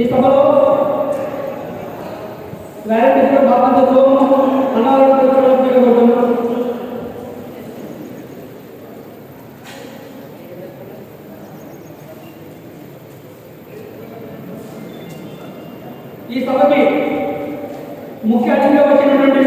ఈ సభలో వ్యాలంటీర్స్ బాధ్యతతో అనారోగ్యం ఈ సభకి ముఖ్య అతిథిగా వచ్చినటువంటి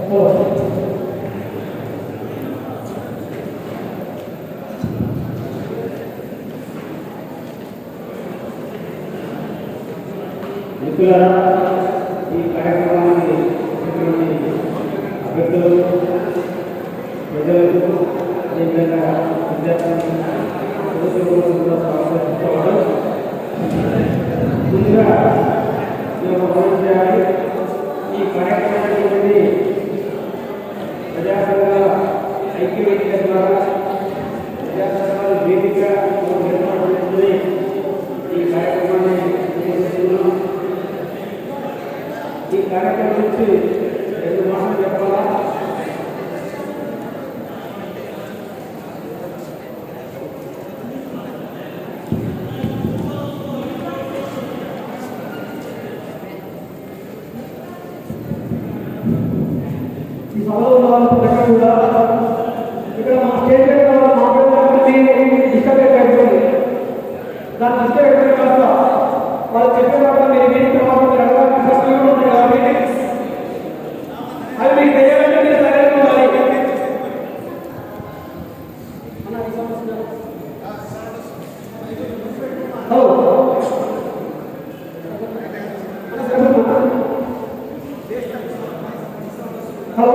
కోరుతున్నాను. మిత్రులారా, ఈ కార్యక్రమాన్ని అభ్యర్థులు ప్రజలకు అదేవిధంగా విద్యార్థులకు కూడా స్వాగతించడం. ముందుగా మేము ప్రొవైడ్ చేయాలి. ఈ కార్యక్రమాన్ని ప్రజాసంఘాల ఐక్యవేదిక ద్వారా ప్రజాసంఘాల వేదిక ఏర్పాటు ఈ కార్యక్రమాన్ని నిర్వహిస్తున్నాం. ఈ కార్యక్రమం నుంచి 2 మాటలు చెప్పాలా? ఈ సభలో కూడా ఇక్కడ మా స్టేట్ మాట్లాడుతున్నది ఇష్టపడి దాని ఇష్టపడి కాస్త వాళ్ళు చెప్పే మాట మీరు విని తర్వాత మీరు అడగాల్సిన ప్రశ్నలు ఉంటాయి కాబట్టి అవి మీకు తెలియాలంటే మీరు సరైన ఉండాలి. హలో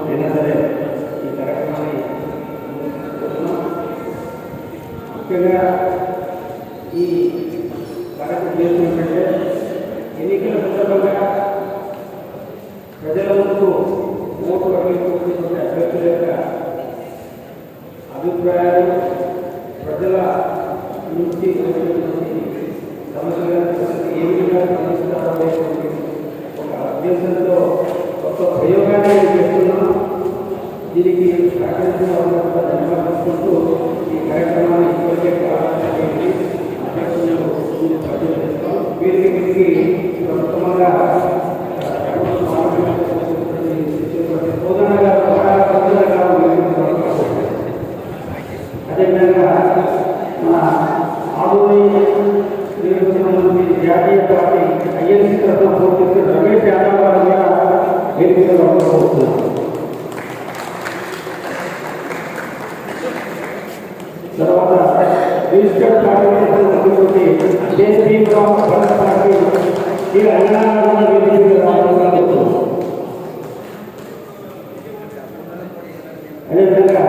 అయినా సరే ఈ కార్యక్రమాన్ని ముఖ్యంగా ఈ కార్యక్రమం చేస్తున్నట్టే ఎన్నికల సందర్భంగా ప్రజల ముందు ఓటు అడిగినటువంటి అభ్యర్థుల యొక్క అభిప్రాయాలు ప్రజల నుంచి సమస్యలను ఏ విధంగా స్పందిస్తారనేటువంటి ఒక అభ్యర్థనతో ఒక ప్రయోగాన్ని చేస్తున్నాం. దీనికి సహకరించిన ధన్యవాదాలు ఈ కార్యక్రమాన్ని ఇప్పటికే ప్రారంభించడానికి వీరికి ప్రముఖంగా అదేవిధంగా మన ఆదోని జాతీయ పార్టీ ఐఎన్సీ తరఫున పోటీ రమేష్ యాదవ్ గారు కూడా వేదికగా ఉండబోతున్నారు. తర్వాత రిజిస్టర్డ్ పార్టీ జేసీరావు పార్టీ ఈ అన్నదాన వేదికగా ఉండబోతున్నారు. అదేవిధంగా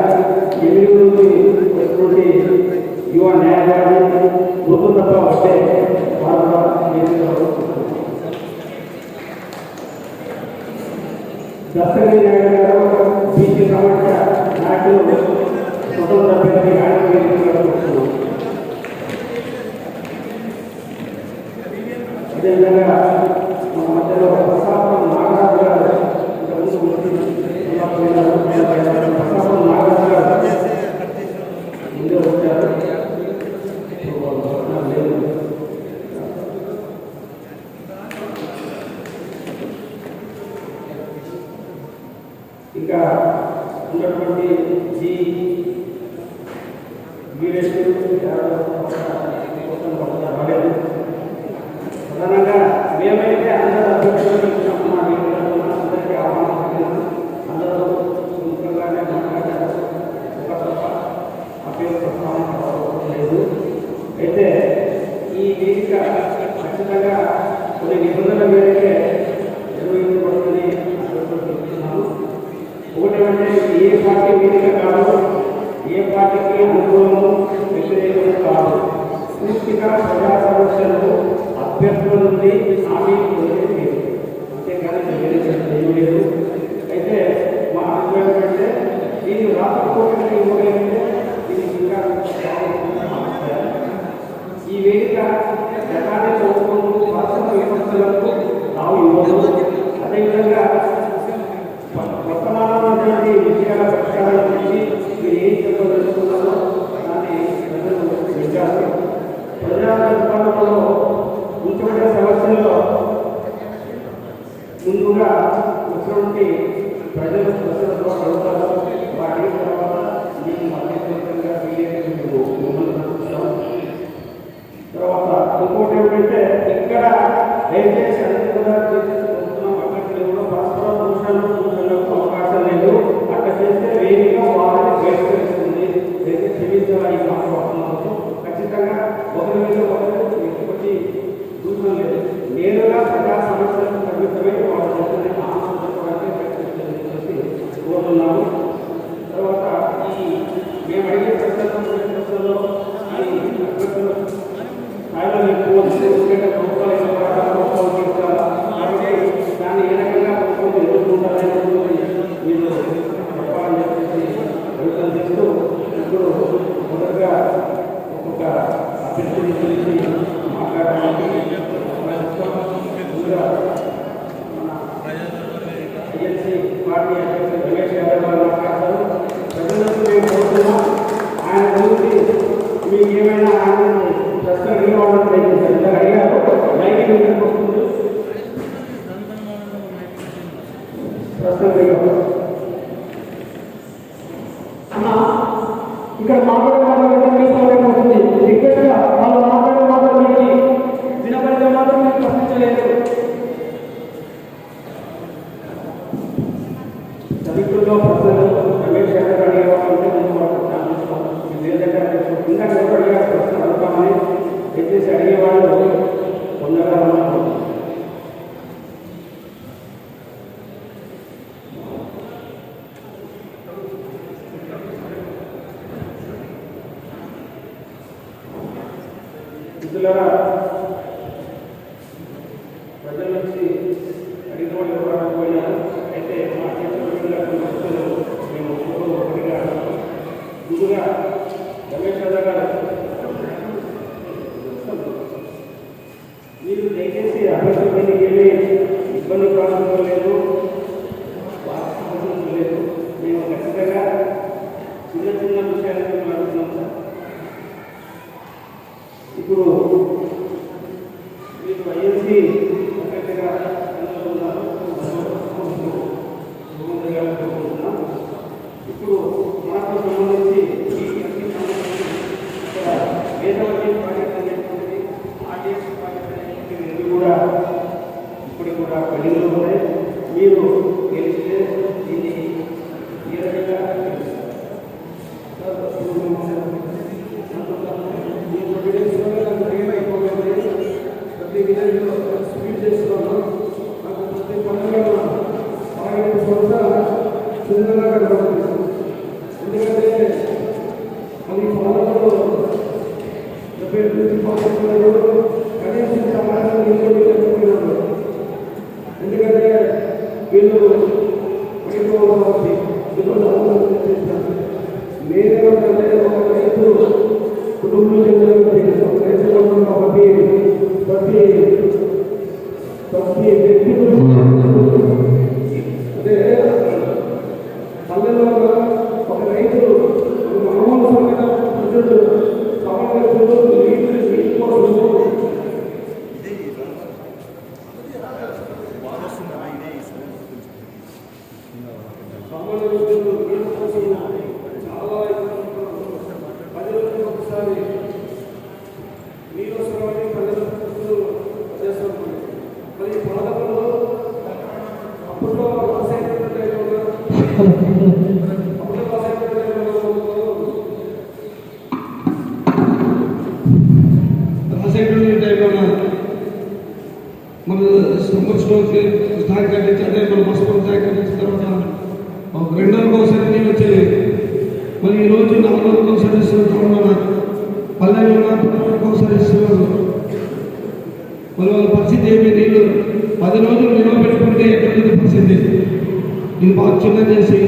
ఎనిమిది వచ్చినటువంటి యువ న్యాయవాది గుర్తుందప్ప వస్తే దస్తగిరి నాయుడు గారు బీసీ సమాజ నాయకులు స్వతంత్ర అభ్యర్థి అదేవిధంగా మన మధ్యలో ప్రసాదం నాగరాజు గారు ప్రసాదం నాగరాజు గారు ఇంకా ఉన్నటువంటి జీ వీరేష్ రాలేదు. ప్రధానంగా మేమైతే అందరూ అభ్యర్థులు మా వీళ్ళలో అందరికీ ఆహ్వానం అందరూ సుముఖంగానే మాట్లాడారు. ఒక తప్ప ఆ పేరు ప్రస్తావన లేదు. అయితే ఈ వేదిక ఖచ్చితంగా కొన్ని నిబంధనల మేరకే నిర్వహించబడుతుంది చెప్తున్నాను. ఒకటేమంటే ఏ పార్టీ వేదిక కాదు, ఏ పార్టీకి అనుకూలము వ్యతిరేకము కాదు. పూర్తిగా ప్రజా సమస్యలు అభ్యర్థుల నుండి హామీలు పొందేది, అంతేకాని ఏమీ లేదు. అయితే మా అభిప్రాయం ఏంటంటే దీన్ని రాకపోతే ఇవ్వగలిగితే దీనికి ఇంకా ఈ వేదిక జనాన్ని చదువుకుంటూ రాష్ట్ర విమర్శలకు తాము ఇవ్వదు. అదేవిధంగా వర్తమానమైనటువంటి విషయాల పరిష్కారాల గురించి మీరు ఏం చెప్పదలుచుకున్నారో దాన్ని ప్రజలు విచారు. ప్రజా నిర్మాణంలో ఉంచబడిన సమస్యల్లో ముందుగా వచ్చినటువంటి ప్రజలు ప్రజలతో అడుగుతారు. వాటి తర్వాత మేము మధ్యవర్తంగా తర్వాత ఇంకోటి ఏమిటంటే ఇక్కడ దయచేసి అన్ని కూడా అభ్యర్థులు కూడా పరస్పర దూషణలకు అవకాశం లేదు. అక్కడ చేస్తే వేదిక వారిని బహిష్కరిస్తుంది. అయితే క్షమించాలి ఈ మాట్లాడుతున్నందుకు ఖచ్చితంగా ఒకరి మీద ఒకరు వ్యక్తిపతి దూషణ లేదు. నేరుగా ప్రజా సమస్యలకు తగ్గుతమే వాళ్ళ చేసిన ఆనందించడానికి కోరుతున్నాము. తర్వాత ఈ మేము అడిగే ప్రశ్నలో అభ్యర్థులు స్థాయిలో ఎక్కువ ఎందుకంటే ప్రభుత్వాలు కాబట్టి దాన్ని ఏ రకంగా ప్రభుత్వం ఎదుర్కొంటారనేది మీరు చెప్పాలని చెప్పేసి ప్రయత్నం చేస్తూ ఇప్పుడు మొదటగా ఒక్కొక్క అభ్యర్థుల గురించి మాట్లాడడానికి ముందుగా మన ఏజెన్సీ పార్టీ అధ్యక్షుడు రమేష్ యాదవ్ గారు మాట్లాడతారు. ప్రజలకు మేము కోరుతున్నాం, ఆయన గురించి మీకు ఏమైనా ఆయన ప్రశ్న అడిగేవాళ్ళని ప్రయత్నించారు. అడిగారు లైవ్ వస్తుంది ప్రశ్న అన్న ఇక్కడ మాట్లాడే రిక్వెస్ట్ గా వాళ్ళు మాట్లాడే మాటలు వినపడితే మాత్రం మీకు ప్రశ్నించలేదు. చదువుల్లో ప్రశ్నలు రమేష్ యాదవ్ అడిగేవాళ్ళంటే లేదంటే ఇందాక ఎవరు అడిగారు ప్రశ్న అడుగుతామని దయచేసి అడిగేవాళ్ళు తొందరగా ఉన్నారు. మిత్రులారా, ప్రజల నుంచి అడిగిన వాళ్ళు ఎవరు అడగపోయినారు. అయితే మా ప్రశ్నలు మేము ఒకటిగా ముందుగా రమేష్ యాదవ్ గారు మీరు దయచేసి అభ్యర్థులకి ఏమీ ఇబ్బంది ప్రారంభం లేదు, వాస్తవం లేదు. మేము ఖచ్చితంగా చిన్న చిన్న విషయాలను మాట్లాడుతున్నాం సార్. ఇప్పుడు మీరు ఐఎన్సీ అభ్యర్థిగా ఇప్పుడు మనకు సంబంధించి వేదవతి ప్రాజెక్ట్ అనేటువంటిది ఆర్టీఎస్ ప్రాజెక్ట్ అనేటువంటిది కూడా ఇప్పుడు కూడా పనిలో ఉన్నాయి. మీరు గెలిస్తే దీన్ని ఏ రకంగా ప్రతి విధంగా స్పీడ్ చేస్తున్నాను. నాకు ప్రతి పండుగ చిన్నగా కనబడుతుంది. ఎందుకంటే అది పాలనలో కనీసం సమాధానం ఇంకోటి. ఎందుకంటే వీళ్ళు నేనేమంటే ఒక రైతు కుటుంబం చెందిన రైతు కాబట్టి ప్రతి వ్యక్తి అంటే పల్లెల్లో ఒక రైతు మామూలు ప్రజలు సమావేశంలో నీటి కోసం రాసేటువంటి టైంలో మన సమ్మర్ స్టాక్ కట్టించి అదే మన మస్పూర్ స్టాక్ కట్టించిన తర్వాత ఒక 2 రోజులకు ఒకసారి నీళ్ళు వచ్చేది. మరి ఈరోజు 4 రోజులకు ఒకసారి ఇస్తున్నారు. పల్లెల్లో 4 రోజులకు ఒకసారి ఇస్తున్నారు. మరి వాళ్ళ పరిస్థితి ఏమి? నీళ్ళు 10 రోజులు నిల్వ పెట్టుకుంటే ఎక్కడ పరిస్థితి? ఇది బాగా చిన్న చేసి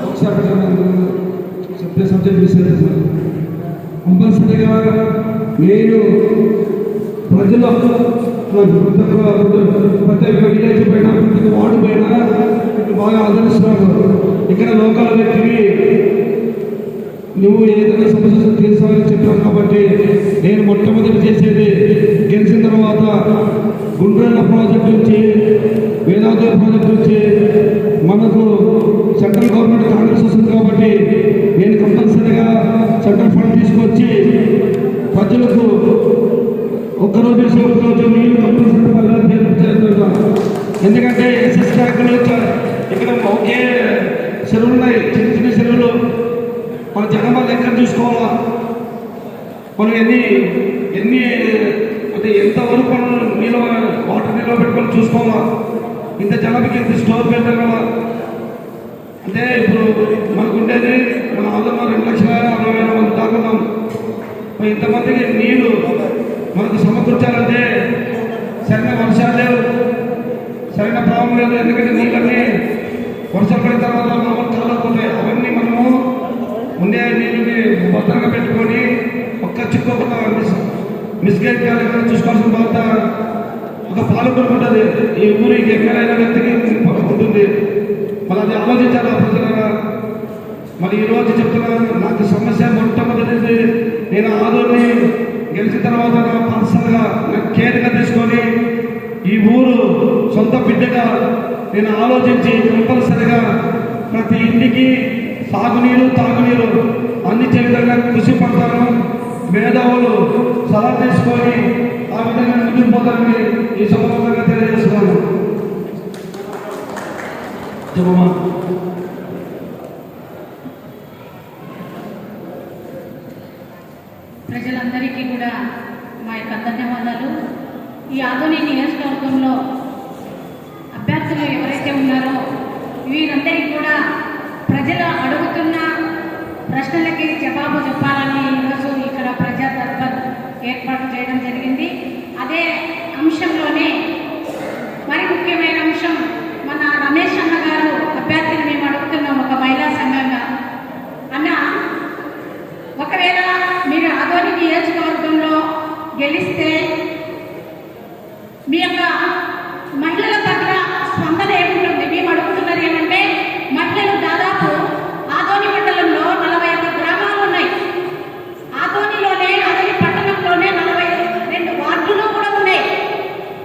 ఒకసారి సబ్జెక్ట్ ఇస్తారు సార్. కంపల్సరీగా నేను ప్రజల ప్రతి ఒక్క విలేజ్ పైన ప్రతి వార్డు పైన బాగా ఆదరిస్తున్నాను. ఇక్కడ లోకల్ వ్యక్తివి నువ్వు ఏదైనా సమస్య తీర్చాలని చెప్పావు కాబట్టి నేను మొట్టమొదటి చేసేది గెలిచిన తర్వాత గుండ్రేళ్ళ ప్రాజెక్ట్ నుంచి వేదాద్రి ప్రాజెక్ట్ నుంచి మనకు సెంట్రల్ గవర్నమెంట్ కాంగ్రెస్ వస్తుంది కాబట్టి నేను కంపల్సరీగా సెంట్రల్ ఫండ్ తీసుకొచ్చి ప్రజలకు ఒక్కరోజు రోజు నీళ్ళు కంపల్సరీ చేస్తున్నాను. ఎందుకంటే ఎస్ఎస్ ట్యాంకులు ఇక్కడ ఒకే చెరువులు ఉన్నాయి, చిన్న చిన్న చెరువులు. మన జనాభా లెక్క చూసుకోవాలా, మనం ఎన్ని అంటే ఎంతవరకు మనం వాటర్ నిల్వ పెట్టుకొని చూసుకోవాలా. ఇంత జనాభాకి ఎంత స్టోర్ పెట్టాలా అంటే ఇప్పుడు మనకు ఉండేది మన ఆదాయం 2,60,60,000 మంది దాకున్నాం. ఇంతమందికి నీళ్ళు మనకు సమకూర్చాలంటే సరైన వర్షాలు లేవు, సరైన ప్రాబ్లం లేదు. ఎందుకంటే నీళ్ళన్నీ వర్షం పడిన తర్వాత మనం కాలకుంటాయి. అవన్నీ మనము ముందే నీళ్ళని భద్రంగా పెట్టుకొని ఒక్క చిక్కుకోకుండా మిస్గైడ్ కాలేకుండా చూసుకోవాల్సిన బాధ్యత ఒక పాలకులకు ఉంటుంది. ఈ ఊరికి ఎక్కడైనా వ్యక్తికి ఉంటుంది. మరి అది ఆలోచించాలి ప్రజలుగా. మరి ఈరోజు చెప్తున్నాను, నాకు సమస్య మొట్టమొదటిది నేను ఆదోని గెలిచిన తర్వాత నా పర్సనల్గా నాకు కేర్గా తీసుకొని ఈ ఊరు సొంత బిడ్డగా నేను ఆలోచించి కంపల్సరిగా ప్రతి ఇంటికి సాగునీరు తాగునీరు అందించే విధంగా కృషి పడతాను. మేధావులు సలహా తీసుకొని ఆ విధంగా ముందుకు పోతానని ఈ సందర్భంగా తెలియజేస్తున్నాను. చెప్పమ్మా. ప్రజలందరికీ కూడా మా యొక్క ధన్యవాదాలు. ఈ ఆధునిక నియోజకవర్గంలో అభ్యర్థులు ఎవరైతే ఉన్నారో వీరందరికీ కూడా ప్రజలు అడుగుతున్న ప్రశ్నలకి జవాబు చెప్పాలని ఈరోజు ఇక్కడ ప్రజా దర్బార్ ఏర్పాటు చేయడం జరిగింది. అదే అంశంలోనే మరి ముఖ్యమైన అంశం మన రమేష్ అన్న గారు అభ్యర్థిని మేము అడుగుతున్నాం ఒక మహిళా సంఘంగా. అన్న, ఒకవేళ మీరు ఆదోని నియోజకవర్గంలో గెలిస్తే మీ యొక్క మహిళల పట్ల స్పందన ఏముంటుంది? మేము అడుగుతున్నది ఏమంటే, మహిళలు దాదాపు ఆదోని మండలంలో 41 గ్రామాలు ఉన్నాయి. ఆదోనిలోనే ఆదోని పట్టణంలోనే 42 వార్డులు కూడా ఉన్నాయి.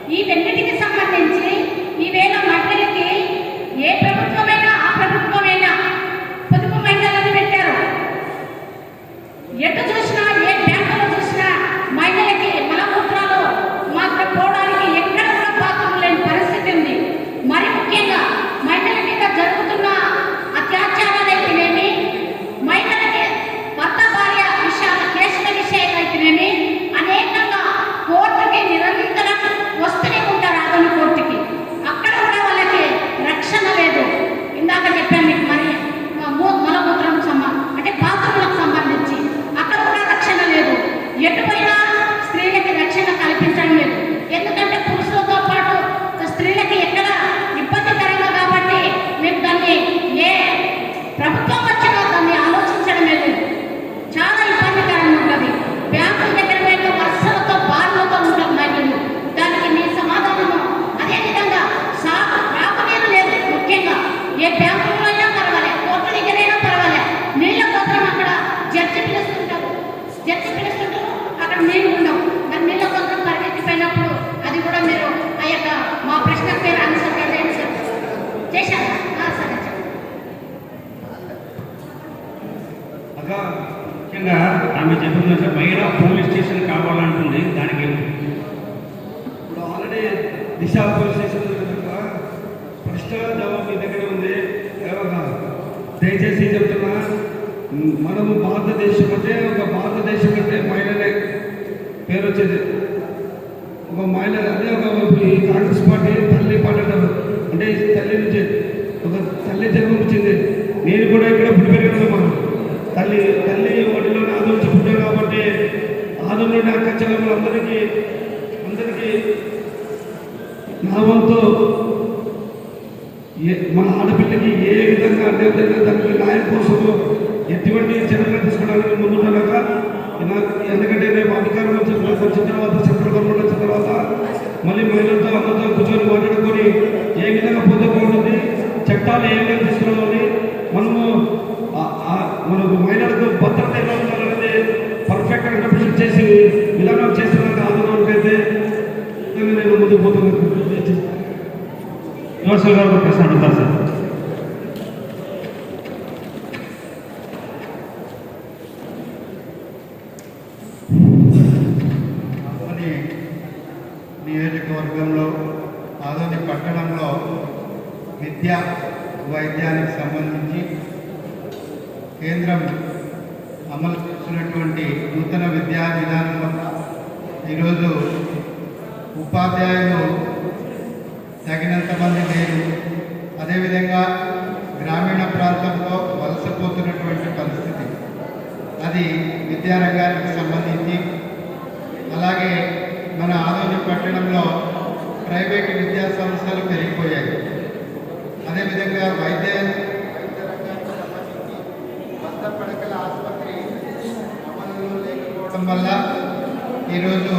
వీటన్నిటికి సంబంధించి ఈవేళ మహిళలకి ఏ ప్రభుత్వమైనా ఆ ప్రభుత్వమైనా పొదుపు మహిళలను పెట్టారు. ఎటు చూసినా ఏ బ్యాంకులో చూసినా మహిళలకి మలమూత్రాలు మాత్రం పోవడానికి ఎక్కడ కూడా బాత్రూమ్ లేని పరిస్థితి ఉంది. మరి ముఖ్యంగా మహిళల మీద జరుగుతున్న అత్యాచారాలైతేనేమి, మహిళలకి భర్త భార్య విషయాల కేసుల విషయం అయితేనేమి అనేకంగా కోర్టుకి నిరంతరం వస్తూనే ఉంటారు. ఆదోని కోర్టుకి అక్కడ కూడా వాళ్ళకి రక్షణ లేదు. ఇందాక చెప్పాను మీకు, మరి మలమూత్రం అంటే బాత్రూమ్లకు సంబంధించి అక్కడ కూడా రక్షణ లేదు. ఎటువైనా స్త్రీలకి రక్షణ కల్పించడం లేదు. ఎందుకంటే పురుషులతో పాటు స్త్రీలకి ఎక్కడ ఇబ్బందికరంగా కాబట్టి మేము దాన్ని ఏ ప్రభుత్వం వచ్చినా దాన్ని ఆలోచించడమే లేదు. చాలా ఇబ్బందికరంగా ఉంటుంది. బ్యాంకుల దగ్గర పోయిన వర్షాలతో బాధలతో ఉంటారు మహిళలు. దానికి మీ సమాధానము అదేవిధంగా రాకనీరు లేదు. ముఖ్యంగా ఏ బ్యాంకుల్లో అయినా పర్వాలేదు, కోర్టు దగ్గరైనా పర్వాలేదు, నీళ్ళ కోసం అక్కడ జడ్జి పిలుస్తుంటారు అక్కడ నీళ్ళు ఉండవు. మరి నీళ్ళ కోసం పరిగెత్తిపోయినప్పుడు అది కూడా మీరు ఆ యొక్క మా ప్రశ్న పేరు ఆన్సర్ చేశారా? సరే అక్క ముఖ్యంగా ఆమె చెప్పిందంటే మహిళా పోలీస్ స్టేషన్ కావాలంటుంది. దానికి ఇప్పుడు ఆల్రెడీ దిశ పోలీస్ స్టేషన్ ఫస్ట్ జవాబు మీ దగ్గర ఉంది. దయచేసి చెప్తున్నా, మనము భారతదేశం అంటే ఒక భారతదేశం అంటే మహిళలే పేరు వచ్చేది. ఒక మహిళ అదే ఒక ఈ కాంగ్రెస్ పార్టీ తల్లి పార్టీ అంటారు. అంటే తల్లి నుంచి ఒక తల్లి జన్మ వచ్చింది. నేను కూడా ఇక్కడ పుట్టి పెరిగినాను. తల్లి ఒడిలోనే ఆదరించి పుట్టాను కాబట్టి ఆదంలోని అక్క చెల్లెమ్మలందరికీ నా వంతు మన ఆడపిల్లకి ఏ విధంగా దానికి న్యాయం కోసము ఎటువంటి చర్యలు తీసుకోవడానికి ముందుండగా, ఎందుకంటే రేపు అధికారం వచ్చిన తర్వాత సెంట్రల్ గవర్నమెంట్ వచ్చిన తర్వాత మళ్ళీ మహిళలతో అందరితో కూర్చొని మాట్లాడుకొని ఏ విధంగా పొందే బాగుంటుంది, చట్టాలు ఏ విధంగా తీసుకురావాలి, మనకు మహిళలకు భద్రత ఎలా ఉండాలనేది పర్ఫెక్ట్గా రిప్రజెంట్ చేసి విధానం చేస్తున్న ఆందోళనకైతే నేను ముందుకు పోతున్నాను. యువశ్రీ గారు ప్రశ్న అడుగుతారు సార్. నియోజకవర్గంలో ఆదోని పట్టణంలో విద్యా వైద్యానికి సంబంధించి కేంద్రం అమలు చేస్తున్నటువంటి నూతన విద్యా విధానం వల్ల ఈరోజు ఉపాధ్యాయులు తగినంత మంది లేరు. అదేవిధంగా గ్రామీణ ప్రాంతంలో వలసపోతున్నటువంటి పరిస్థితి, అది విద్యారంగానికి సంబంధించి. అలాగే మన ఆదోని పట్టణంలో ప్రైవేటు విద్యా సంస్థలు పెరిగిపోయాయి. అదేవిధంగా వైద్య వంద పడకల ఆసుపత్రి అమలులో లేకపోవడం వల్ల ఈరోజు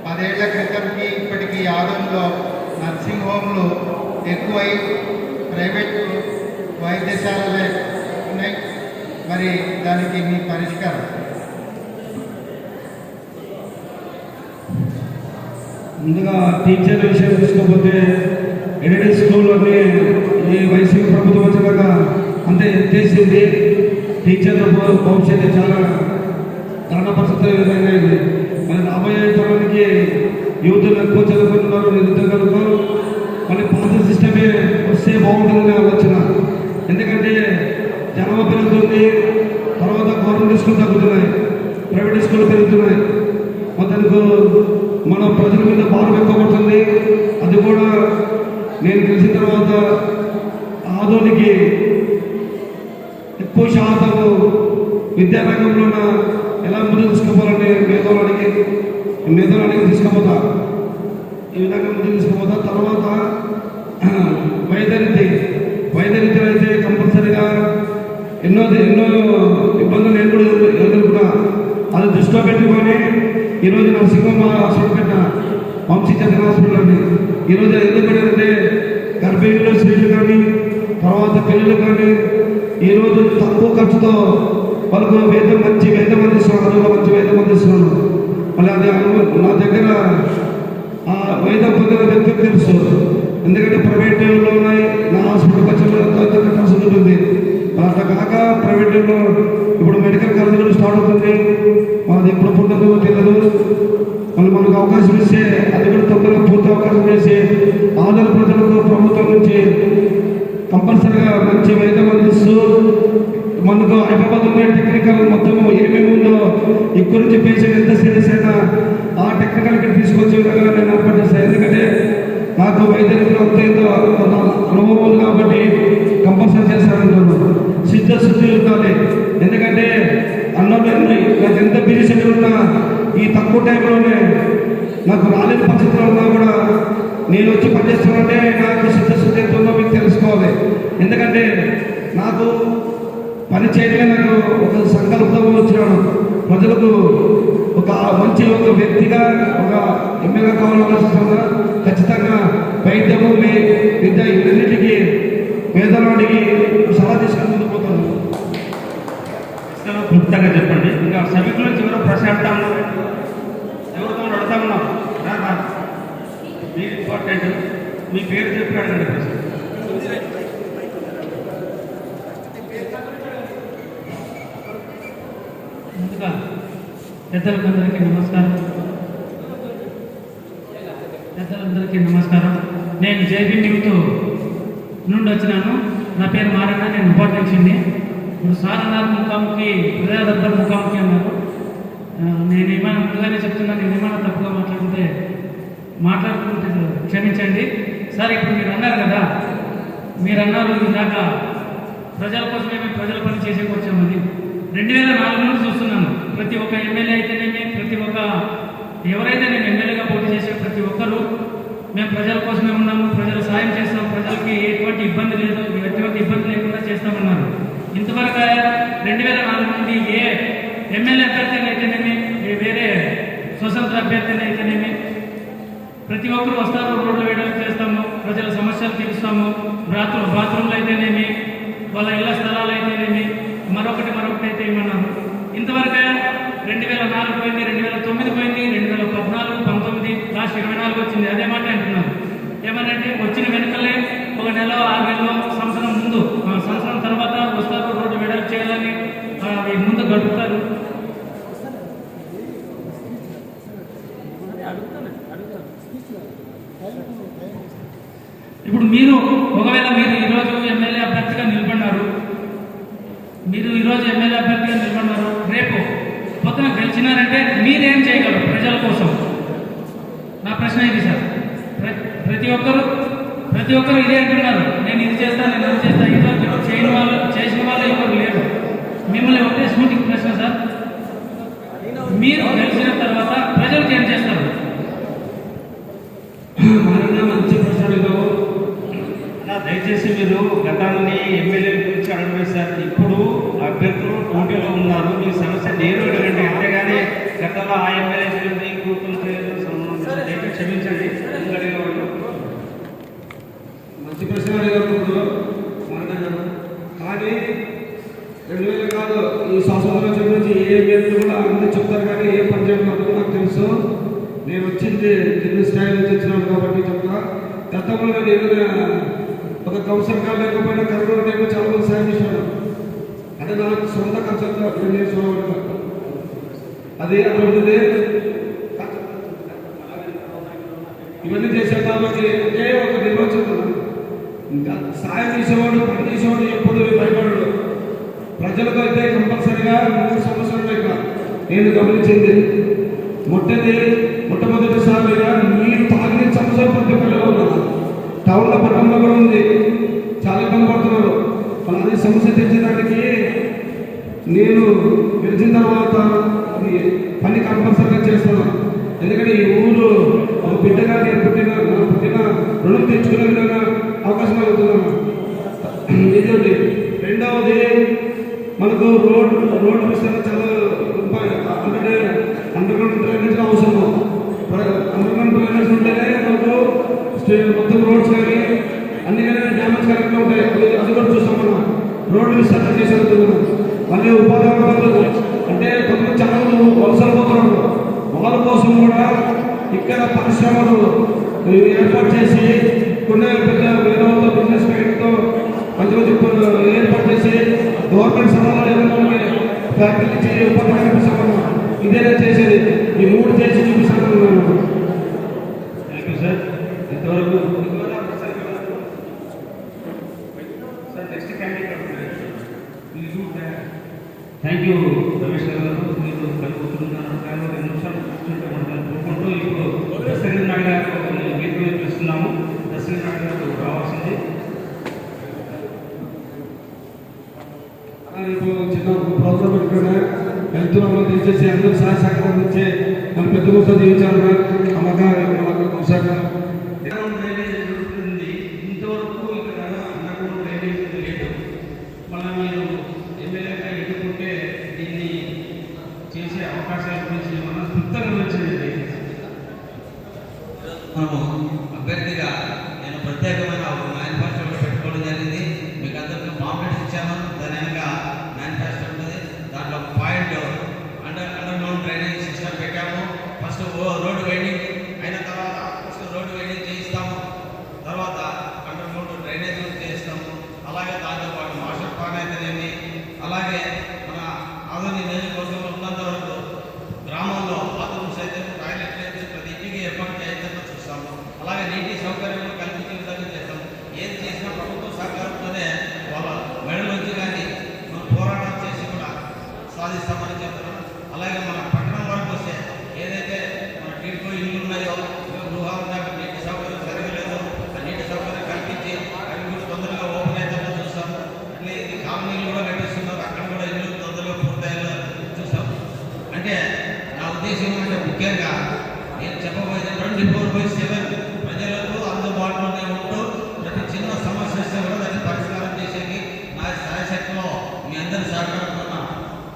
10 ఏళ్ల క్రితంకి ఇప్పటికీ ఆదోనిలో నర్సింగ్ హోమ్లు ఎక్కువై ప్రైవేటు వైద్యశాలలే ఉన్నాయి. మరి దానికి మీ పరిష్కారం? ముందుగా టీచర్ విషయం తీసుకోకపోతే ఎడిటెడ్ స్కూల్ అన్నీ ఈ వైసీపీ ప్రభుత్వం వచ్చాక అంతే ఎత్తేసింది. టీచర్ల భవిష్యత్తు చాలా దారుణ పరిస్థితులు విధంగా అయింది. మరి రాబోయే తరానికి యువతులు ఎక్కువ చదువుకుంటున్నారు, నిరుద్యోగులకు మళ్ళీ పాత సిస్టమే వస్తే బాగుంటుందని ఆలోచన. ఎందుకంటే జనాభా పెరుగుతుంది, తర్వాత గవర్నమెంట్ స్కూల్ తగ్గుతున్నాయి, ప్రైవేట్ స్కూల్ పెరుగుతున్నాయి. మొత్తానికి మన ప్రజల మీద భారం ఎక్కువ పడుతుంది. అది కూడా నేను తెలిసిన తర్వాత ఆదోనికి ఎక్కువ శాతము విద్యారంగంలోన ఎలా ముందు తీసుకుపోవాలని మేధావులకి తీసుకుపోతా, ఈ విధంగా ముందుకు తీసుకుపోతా. తర్వాత వైద్యరీత్యం అయితే కంపల్సరీగా ఎన్నో ఇబ్బందులు నేను కూడా ఎదుర్కొన్నా. అది దృష్టిలో పెట్టుకొని ఈరోజు నరసింహమ్మ హాస్పిటల్ పెట్టిన, వంశీచంద్ర హాస్పిటల్ అండి. ఈరోజు ఎందుకు పెట్టారంటే గర్భిణీలు స్త్రీలు కానీ తర్వాత పిల్లలు కానీ ఈరోజు తక్కువ ఖర్చుతో వాళ్ళకు మంచి వైద్యం అందిస్తున్నాను, మంచి వైద్యం అందిస్తున్నాను. మళ్ళీ అది నా దగ్గర వైద్యం పొందిన వ్యక్తికి తెలుసు. ఎందుకంటే ప్రైవేట్లో ఉన్నాయి, నా హాస్పిటల్ ఖర్చు ఉంటుంది. అట్లా కాక ప్రైవేట్లో ఇప్పుడు మెడికల్ కాలేజ్ కూడా స్టార్ట్ అవుతుంది. మనది ఎప్పుడు పుట్టదో తెలియదు. మళ్ళీ మనకు అవకాశం ఇస్తే అది కూడా తొందరగా పూర్తి అవకాశం చేసి ఆంధ్ర ప్రజలకు ప్రభుత్వం నుంచి కంపల్సరీగా మంచి వైద్యం అందిస్తూ మనకు హైదరాబాద్ ఉన్న టెక్నికల్ మొత్తం ఏమేమి ఉందో ఇక్కడ నుంచి పేషెంట్ ఎంత సీరియస్ అయినా ఆ టెక్నికల్ ఇక్కడ తీసుకొచ్చే విధంగా నేను ఏర్పాటు చేస్తాను. ఎందుకంటే నాకు వైద్యంలో అంత అనుభవం ఉంది కాబట్టి కంపల్సరీ చేస్తానంటున్నాను. శుద్ధి ఉండాలి. ఎందుకంటే అన్నంలో నాకు ఎంత బిజీ షెడ్యూల్ ఉన్నా ఈ తక్కువ టైంలోనే నాకు రాలేని పరిస్థితులు ఉన్నా కూడా నేను వచ్చి పనిచేస్తానంటే నాకు శుద్ధి ఎంత ఉందో మీకు తెలుసుకోవాలి. ఎందుకంటే నాకు పని చేయడమే నాకు ఒక సంకల్పం వచ్చినాడు. ప్రజలకు ఒక ఒక వ్యక్తిగా ఒక ఎమ్మెల్యే కావాలన్న ఖచ్చితంగా వైద్యము విద్య ఇవన్నిటికీ పేదవాడికి సలహా తీసుకొని ముందుకు పోతాను. క్లుప్తంగా చెప్పండి. ఇంకా సభ్యుల నుంచి ఎవరో ప్రశాంత ఎవరితో అడుగుతా ఉన్నాం. మీరు ఇంపార్టెంట్, మీ పేరు చెప్పి అడగండి ప్రశ్న. ముందుగా పెద్దలందరికీ నమస్కారం. నేను జేబీ న్యూత్ నుండి వచ్చినాను. నా పేరు మారన్న, నేను ఉపాధ్యక్షుడిని. ఇప్పుడు సార్ అన్నారు ముఖాముఖి ప్రజాదర్బార్ ముఖాముఖి అన్నారు. నేను ఏమైనా ముందుగానే చెప్తున్నాను, నేను ఏమైనా తప్పుగా మాట్లాడుకుంటే క్షమించండి సార్. ఇప్పుడు మీరు అన్నారు కదా, మీరు అన్నారు ఇందాక ప్రజల కోసమే మేము ప్రజల పని చేసేకి వచ్చామని. 2004 నుండి చూస్తున్నాను. ప్రతి ఒక్క ఎమ్మెల్యే అయితేనేమి, ప్రతి ఒక్క ఎవరైతే నేను ఎమ్మెల్యేగా పోటీ చేసే ప్రతి ఒక్కరూ మేము ప్రజల కోసమే ఉన్నాము, ప్రజలు సాయం చేస్తాం, ప్రజలకి ఎటువంటి ఇబ్బంది లేదు, ఎటువంటి ఇబ్బంది లేకుండా చేస్తామన్నారు. ఇంతవరకు 2004 నుండి ఏ ఎమ్మెల్యే అభ్యర్థిని అయితేనేమి, వేరే స్వతంత్ర అభ్యర్థిని అయితేనేమి ప్రతి ఒక్కరు వస్తారు, రోడ్లు వేయడం చేస్తాము, ప్రజల సమస్యలు తీరుస్తాము. బాత్రూమ్లు అయితేనేమి, వాళ్ళ ఇళ్ల స్థలాలు అయితేనేమి, మరొకటి అయితే ఏమన్నారు. ఇంతవరకు 2004 పోయింది, 2009 పోయింది, 2014, 19, లాస్ట్ 24 వచ్చింది. అదే మాట అంటున్నారు. ఏమనంటే వచ్చిన వెనుకలే 1 నెల, 6 నెలలో, సంవత్సరం ముందు, సంవత్సరం తర్వాత వస్తారు, రోడ్డు వెడల్పు చేయాలని ముందు గడుపుతారు. ఇప్పుడు ఒకవేళ మీరు ఈరోజు ఎమ్మెల్యే అభ్యర్థిగా నిలబడినారు, రేపు పొద్దున గెలిచినారంటే మీరేం చేయగలరు ప్రజల కోసం? నా ప్రశ్న ఇది సార్. ప్రతి ఒక్కరు ఇదే అంటున్నారు, నేను ఇది చేస్తాను, నేను అది చేస్తాను. ఇదో చేసిన వాళ్ళు ఎవరు లేరు. మిమ్మల్ని ఒకటే స్మూటింగ్ ప్రశ్న సార్, మీరు గెలిచిన తర్వాత ప్రజలకు ఏం చేస్తారు? మంచి ప్రశ్నలు. దయచేసి మీరు గతాన్ని ఎమ్మెల్యేల గురించి అడగలేదు సార్. ఇప్పుడు అభ్యర్థులు పోటీలో ఉన్నారు, మీ సమస్య నేను అడగండి. అంతేగాని గతంలో ఆ ఎమ్మెల్యే చేయలేదు, ఈ గ్రూపులు చేయలేదు, క్షమించండి. మంచి ప్రశ్న అడిగారు కానీ 2000 కాదు, ఈ స్వాతంత్రం గురించి ఏ వ్యక్తులు కూడా అందరూ చెప్తారు. కానీ ఏ పంచాయతీ మాత్రం నాకు తెలుసు. నేను వచ్చింది కింద స్థాయి నుంచి వచ్చినాను కాబట్టి చెప్తా. గతంలో నేను ఒక కౌన్సిలర్ కాదు, లేకపోయినా కరోనా టైంలో చాలా మంది సాయం చేశాను. అంటే నాకు సొంత ఖర్చుతో అది అటువంటిది ఇవన్నీ చేసే కాబట్టి ఒకే ఒక నిర్వచనం. ఇంకా సాయం చేసేవాడు, పని చేసేవాడు ఎప్పుడు భయపడడు. ప్రజలకు అయితే కంపల్సరిగా 3 సంవత్సరాలు ఇక్కడ నేను గమనించింది. మొట్టమొదటిసారిగా నీరు తాగిన సంవత్సరం ప్రతి పిల్లలు ఉన్నారు. టౌన్లో పట్టణంలో కూడా ఉంది, చాలా ఇబ్బంది పడుతున్నారు. అది సమస్య తెచ్చేదానికి నేను గెలిచిన తర్వాత పని కంపల్సరిగా చేస్తున్నాను. ఎందుకంటే ఈ ఊరు ఒక బిడ్డగా నేను పుట్టిన రుణం తెచ్చుకునే విధంగా అవకాశం అవుతున్నాను. ఇదొకటి. రెండవది, మనకు రోడ్డు విషయంలో చాలా అండర్గ్రౌండ్ డ్రైనేజ్ అవసరము. అండర్గ్రౌండ్ డ్రైనేజ్ ఉంటేనే మనకు మొత్తం రోడ్స్ కానీ అన్ని కానీ డ్యామేజ్ కరెక్ట్గా ఉంటాయి. అది కూడా చూస్తాం మనం. రోడ్డు విస్తరణ చేసేస్తున్నాం. మళ్ళీ ఉపాధి అవకాశాలు అంటే కొంతమంది చాలా వలసలు పోతున్నారు. వాళ్ళ కోసం కూడా ఇక్కడ పరిశ్రమలు ఏర్పాటు చేసి కొన్ని పెద్ద వేరే బిజినెస్ తో మంచి ఏర్పాటు చేసి గవర్నమెంట్ సమాధానం ఫ్యాక్టరీ చేసి ఉపాధి కల్పిస్తామన్నా. ఇదేనా చేసేది? ఈ 3 చేసి చూపిస్తాను. Thank you sir. ఇంతవరకు next candidate. Thank you Ramesh గారు. మీరు కలుపుతున్నారు. 2 నిమిషాలు కూర్చుంటూ ఇప్పుడు దశరథ నాయుడు గారు గీత చూస్తున్నాము. దశరథ నాయుడు గారు రావాల్సింది. చిన్న ప్రోగ్రామ్ పెట్టుకున్నా హెల్త్ తెచ్చేసి అందరూ సహాయ సహకారం ఇచ్చే మన పెద్ద కోసం జీవించాలి. ఇంతవరకు ఇక్కడ అండర్గ్రౌండ్ డ్రైనేజ్ లేదు. మళ్ళీ మీరు ఎమ్మెల్యేగా ఎన్నుకుంటే దీన్ని చేసే అవకాశాల గురించి మనం క్లుప్తంగా వచ్చింది. మనము అభ్యర్థిగా నేను ప్రత్యేకమైన ఒక మేనిఫెస్టోలో పెట్టుకోవడం జరిగింది. మీకు అందరికీ పాంప్లెట్స్ ఇచ్చాను. దాని వెనక మేనిఫెస్టో ఉంటుంది. దాంట్లో పాయింట్ అండర్గ్రౌండ్ డ్రైనేజ్ సిస్టమ్ పెట్టాము. ఫస్ట్ రోడ్డు వైండింగ్ అయిన తర్వాత రోడ్డు వైండింగ్ చేయిస్తాము. తర్వాత అండర్గ్రౌండ్ డ్రైనేజ్ చేయిస్తాము. అలాగే దాంతో పాటు మాస్టర్ ప్లాన్ అయితేనేమి, అలాగే మన ఆదరణ నియోజకవర్గంలో ఉన్నంత వరకు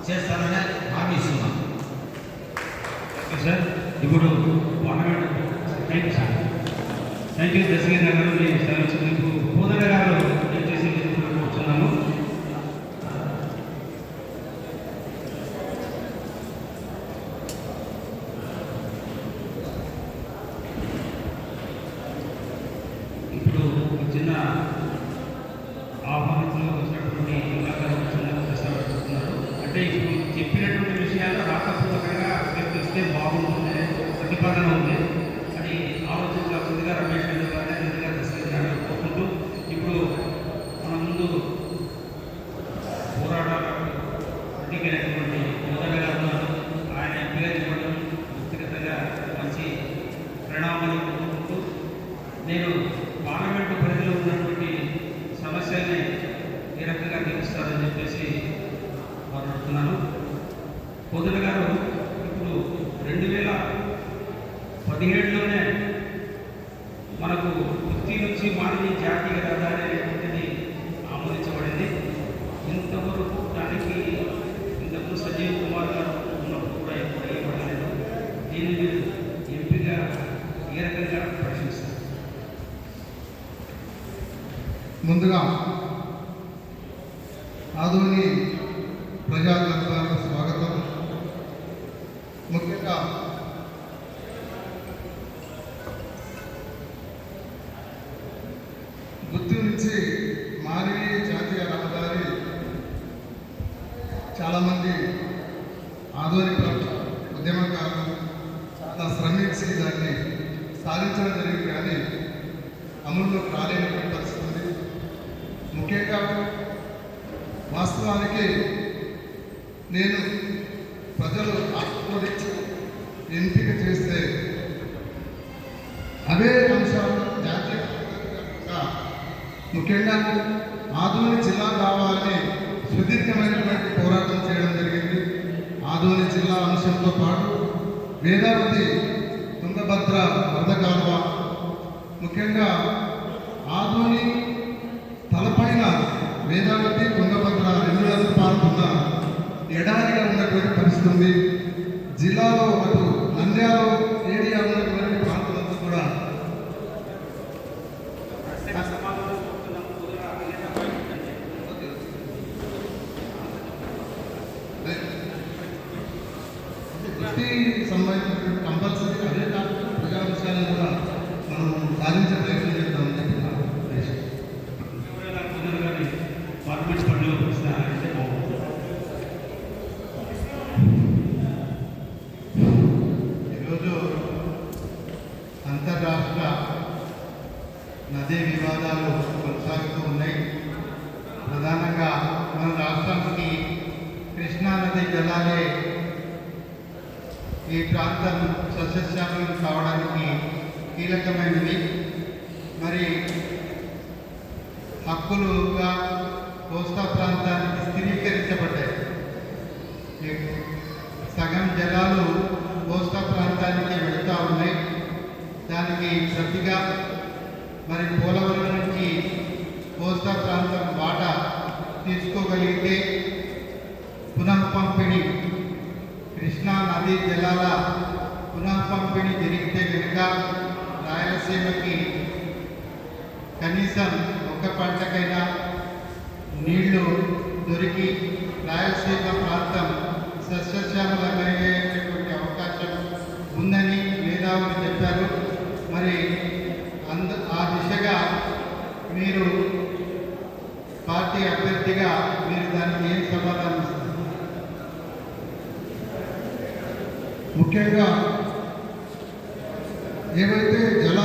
చేస్తానని హామీ ఇస్తున్నాను. ఓకే సార్, ఇప్పుడు parliament thank you sir, thank you Dasagiri గారు. ఇప్పుడు కోదండ గారు దయచేసి కూర్చున్నాము. ఇప్పుడు చిన్న ఆహ్వానితులు వచ్చినటువంటి ప్రశ్నలు అంటే ఇప్పుడు చెప్పినటువంటి విషయాలు రాష్ట్రపూర్వకంగా అభ్యర్థిస్తే బాగుంటుంది ప్రతిపాదన ఉంది అని ఆలోచించాల్సిందిగా రమేష్ గారు గారిని కోరుకుంటూ ఇప్పుడు మన ముందు పోరాటాలకు అడ్డికైనటువంటి కోదండ గారు ఉన్నారు. ఆయన ఎంపీగా ఇవ్వడం వ్యక్తిగతంగా మంచి పరిణామాన్ని కోరుకుంటూ నేను పార్లమెంటు పరిధిలో ఉన్నటువంటి సమస్యల్ని ఏ రకంగా తీరుస్తారని చెప్పేసి మాట్లాడుతున్నాను. కోదండ గారు ఇప్పుడు 2017లోనే మనకు వృత్తి నుంచి మాడిని జాతీయ రహదారి అనేటువంటిది ఆమోదించబడింది. ఇంతవరకు దానికి ఇంతకు సంజీవ్ కుమార్ గారు ఉన్నప్పుడు కూడా ఎప్పుడు ఇవ్వబడలేదు. దీన్ని మీరు ఎంపీగా ఏ రకంగా ప్రశ్నిస్తారు? ముందుగా ఆదోని ప్రజా దర్బార్కు స్వాగతం. ముఖ్యంగా గుత్తి నుంచి మారివి జాతీయ రహదారి చాలామంది ఆదోని ఉద్యమకారులు చాలా శ్రమించి దాన్ని సాధించడం జరిగింది, కానీ అమలులోకి రాలేనటువంటి పరిస్థితి ఉంది. ముఖ్యంగా వాస్తవానికి నేను ప్రజలు ఆస్వాదించి ఎంపిక చేస్తే అవే అంశాలు జాతీయ ముఖ్యంగా ఆదోని జిల్లా కావాలని సుదీర్ఘమైనటువంటి పోరాటం చేయడం జరిగింది. ఆదోని జిల్లా అంశంతో పాటు వేదావతి తుంగభద్ర వరద కాలువ, ముఖ్యంగా ఆదోని తలపైన వేదావతి తుంగభద్ర రెండు నదులు పారుతున్న ఎడారిగా ఉన్నటువంటి పరిస్థితి ఉంది. జిల్లాలో అటు నంద్యాల ఏరియా ఉన్నటువంటి ప్రాంతాలంతా కూడా వృత్తి సంబంధించిన కంపల్సరీ అదే కాకుండా ప్రజా విషయాలను కూడా మనం సాధించే ప్రయత్నం చేద్దామని చెప్పి పార్లమెంట్ పనిలో ప్రశ్న ఈరోజు అంతర్రాష్ట్ర నదీ వివాదాలు కొనసాగుతూ ఉన్నాయి. ప్రధానంగా మన రాష్ట్రానికి కృష్ణా నది జలాలే ఈ ప్రాంతం సస్యశ్యామలం కావడానికి కీలకమైనవి. మరి హక్కులుగా కోస్తా ప్రాంతానికి స్థిరీకరించబడ్డాయి. సగం జలాలు కోస్తా ప్రాంతానికి వెళుతూ ఉన్నాయి. దానికి ప్రతిగా మరి పోలవరం నుంచి కోస్తా ప్రాంతం వాటా తీసుకోగలిగితే పునః పంపిణీ కృష్ణా నదీ జలాల పునః పంపిణీ జరిగితే కనుక రాయలసీమకి కనీసం ఒక పంటకైనా నీళ్లు దొరికి రాయలసీమ ప్రాంతం సస్యశ్యామలమయ్యేటటువంటి అవకాశం ఉందని మేధావులు చెప్పారు. మరి ఆ దిశగా మీరు పార్టీ అభ్యర్థిగా మీరు దానికి ఏం సమాధానం ఇస్తారు? ముఖ్యంగా ఏవైతే జల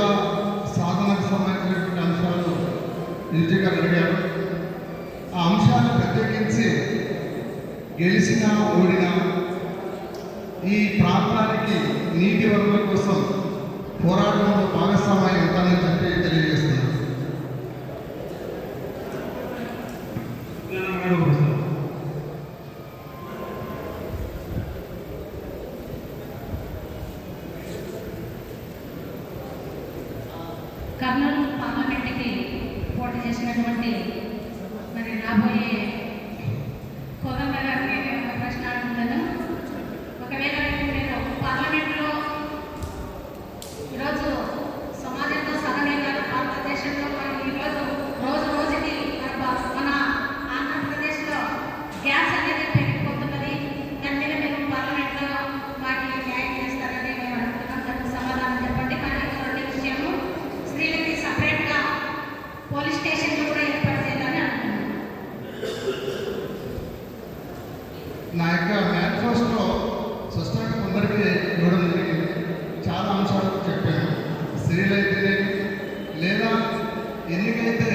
సాధనకు సంబంధించినటువంటి అంశాలు నిజంగా అడిగారు, ఆ అంశాలను ప్రత్యేకించి గెలిచినా ఓడినా ఈ ప్రాంతానికి నీటి వనరుల కోసం పోరాటంలో భాగస్వామ్యం ఉంటానని చెప్పి తెలియజేస్తున్నారు. కర్నూలు పార్లమెంట్కి పోటీ చేసినటువంటి మరి రాబోయే కోదండ గారికి నేను ఒక ప్రశ్న నా యొక్క మేనిఫెస్టోలో స్పష్టంగా కొందరికి ఇవ్వడం జరిగింది. చాలా అంశాలు చెప్పాను. స్త్రీలైతేనేమి లేదా ఎన్నికైతే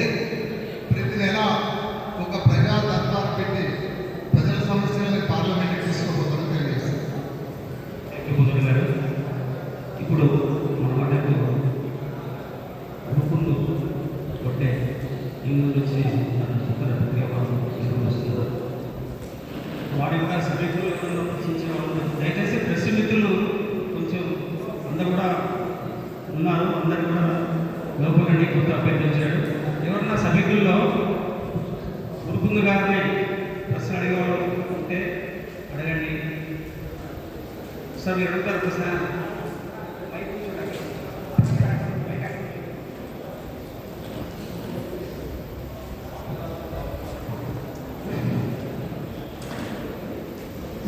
ప్రతి నెల ఒక ప్రజా దర్బారు పెట్టి ప్రజల సమస్యలని పార్లమెంట్కి తీసుకుపోతామని తెలియజేస్తాను. వెంకటేశ్వర గారు, ఇప్పుడు మన మాటకు అనుకుంటూ కొట్టే ఈ ముందు వచ్చి వారి యొక్క సభ్యులు రక్షించిన వాళ్ళు దయచేసి ప్రెస్ మిత్రులు కొంచెం అందరూ కూడా ఉన్నారు, అందరూ కూడా లోపలండి కొత్త అభ్యర్థించాడు. ఎవరన్నా సభ్యుల్లో గురుకుందు గారిని ప్రశ్న అడిగేవాళ్ళు ఉంటే అడగండి. సార్ మీరు అడుగుతారు ప్రశ్న.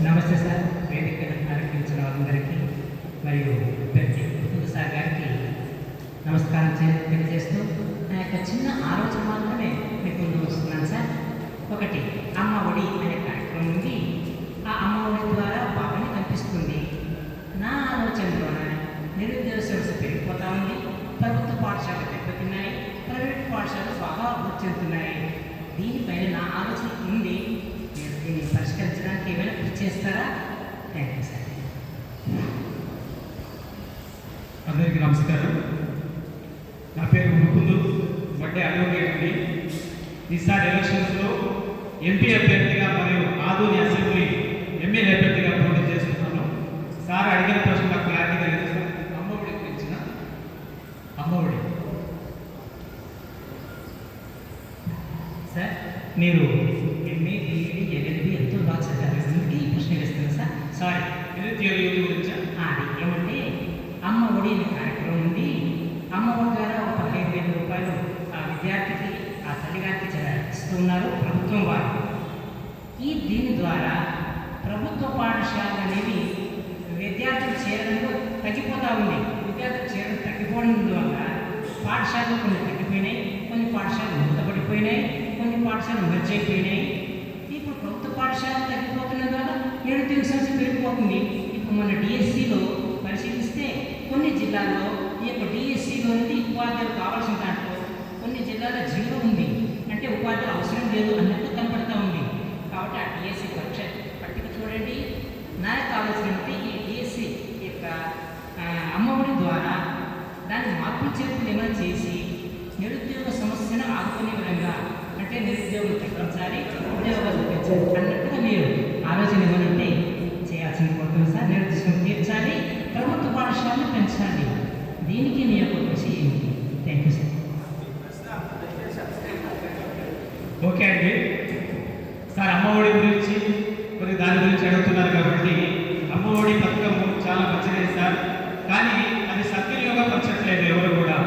నమస్తే సార్. వేదికను ఆరంభించిన వాళ్ళందరికీ మరియు అభ్యర్థి గురుకుందు సార్ గారికి నమస్కారం తెలియజేస్తూ నా యొక్క చిన్న ఆలోచన మాత్రమే మీకు ముందు వస్తున్నాను సార్. ఒకటి, అమ్మ ఒడి అనే కార్యక్రమం ఉంది. ఆ అమ్మ ఒడి ద్వారా బాగానే కనిపిస్తుంది. నా ఆలోచనలోనే నిరుద్యోగ సమస్య పెరిగిపోతూ ఉంది. ప్రభుత్వ పాఠశాలలు దెబ్బతిన్నాయి, ప్రైవేట్ పాఠశాలలు బాగా అభివృద్ధి చెందుతున్నాయి. దీనిపైన నా ఆలోచన ఉంది. మీరు దీన్ని పరిష్కరించడానికి ఏమైనా కృషి చేస్తారా? Thank you sir. అందరికీ నమస్కారం. నా పేరు ముకుందు, వడ్డే అడ్వకేట్ అండి. ఈసారి ఎలక్షన్స్లో ఎంపీ అభ్యర్థిగా మరియు ఆదోని అసెంబ్లీ ఎమ్మెల్యే అభ్యర్థిగా పోటీ చేస్తున్నాను. సార్ అడిగిన ప్రశ్న నాకు క్లారిటీ కలిగింది సార్. అమ్మఒడి గురించిన అమ్మఒడి సార్, మీరు ఎంఏ బిఈడి ఎల్ఎల్బి ఎంతో బాగా చదివారు. అందుకే ఈ ప్రశ్న వేస్తున్నాను సార్. సారీ, నిరుద్యోగ యువత గురించా? అది ఏమంటే అమ్మ ఒడి అనే కార్యక్రమం ఉంది. అమ్మ ఒడి ద్వారా ఒక 15,000 రూపాయలు ఆ విద్యార్థికి, ఆ తల్లిగారికి ఇస్తున్నారు ప్రభుత్వం వారు. దీని ద్వారా ప్రభుత్వ పాఠశాలలు అనేవి విద్యార్థులు చేరడంలో తగ్గిపోతూ ఉంది. విద్యార్థులు చేరడం తగ్గిపోవడం వల్ల పాఠశాలలు కొన్ని తగ్గిపోయినాయి, కొన్ని పాఠశాలలు మూతపడిపోయినాయి, కొన్ని పాఠశాలలు మెర్జ్ అయిపోయినాయి. ఇప్పుడు ప్రభుత్వ పాఠశాలలు తగ్గిపోతున్న ద్వారా నిరుద్యోగ సమస్య పెరిగిపోతుంది. ఇప్పుడు మన డిఎస్సిలో పరిశీలిస్తే కొన్ని జిల్లాల్లో ఈ యొక్క డిఎస్సిలో నుండి ఉపాధ్యాయులు కావాల్సిన దాంట్లో కొన్ని జిల్లాల్లో 0 ఉంది. అంటే ఉపాధ్యాయులు అవసరం లేదు అన్నట్టు కనపడతా ఉంది. కాబట్టి ఆ డిఎస్సి పరీక్ష పట్టిక చూడండి. నా యొక్క ఆలోచన అంటే ఈ డిఎస్సి యొక్క అమ్మఒడి ద్వారా దాన్ని మార్పులు చేర్పులు ఏమైనా చేసి నిరుద్యోగ సమస్యను ఆదుకునే విధంగా, అంటే నిరుద్యోగులు తగ్గించాలి, ఉద్యోగాలు పెంచాలి అన్నట్టుగా మీరు ఆలోచన ఏమనంటే చేయాల్సింది కోరుతుంది సార్. నిరుద్యోగం తీర్చాలి, ప్రభుత్వ పాఠశాలను పెంచాలి. దీనికి మీ యొక్క కృషి ఏంటి? Thank you sir. ఓకే అండి సార్, అమ్మఒడి గురించి మరి దాని గురించి అడుగుతున్నారు కాబట్టి అమ్మఒడి పథకం చాలా మంచిదే సార్. కానీ అది సద్వినియోగపరచట్లేదు ఎవరు కూడా.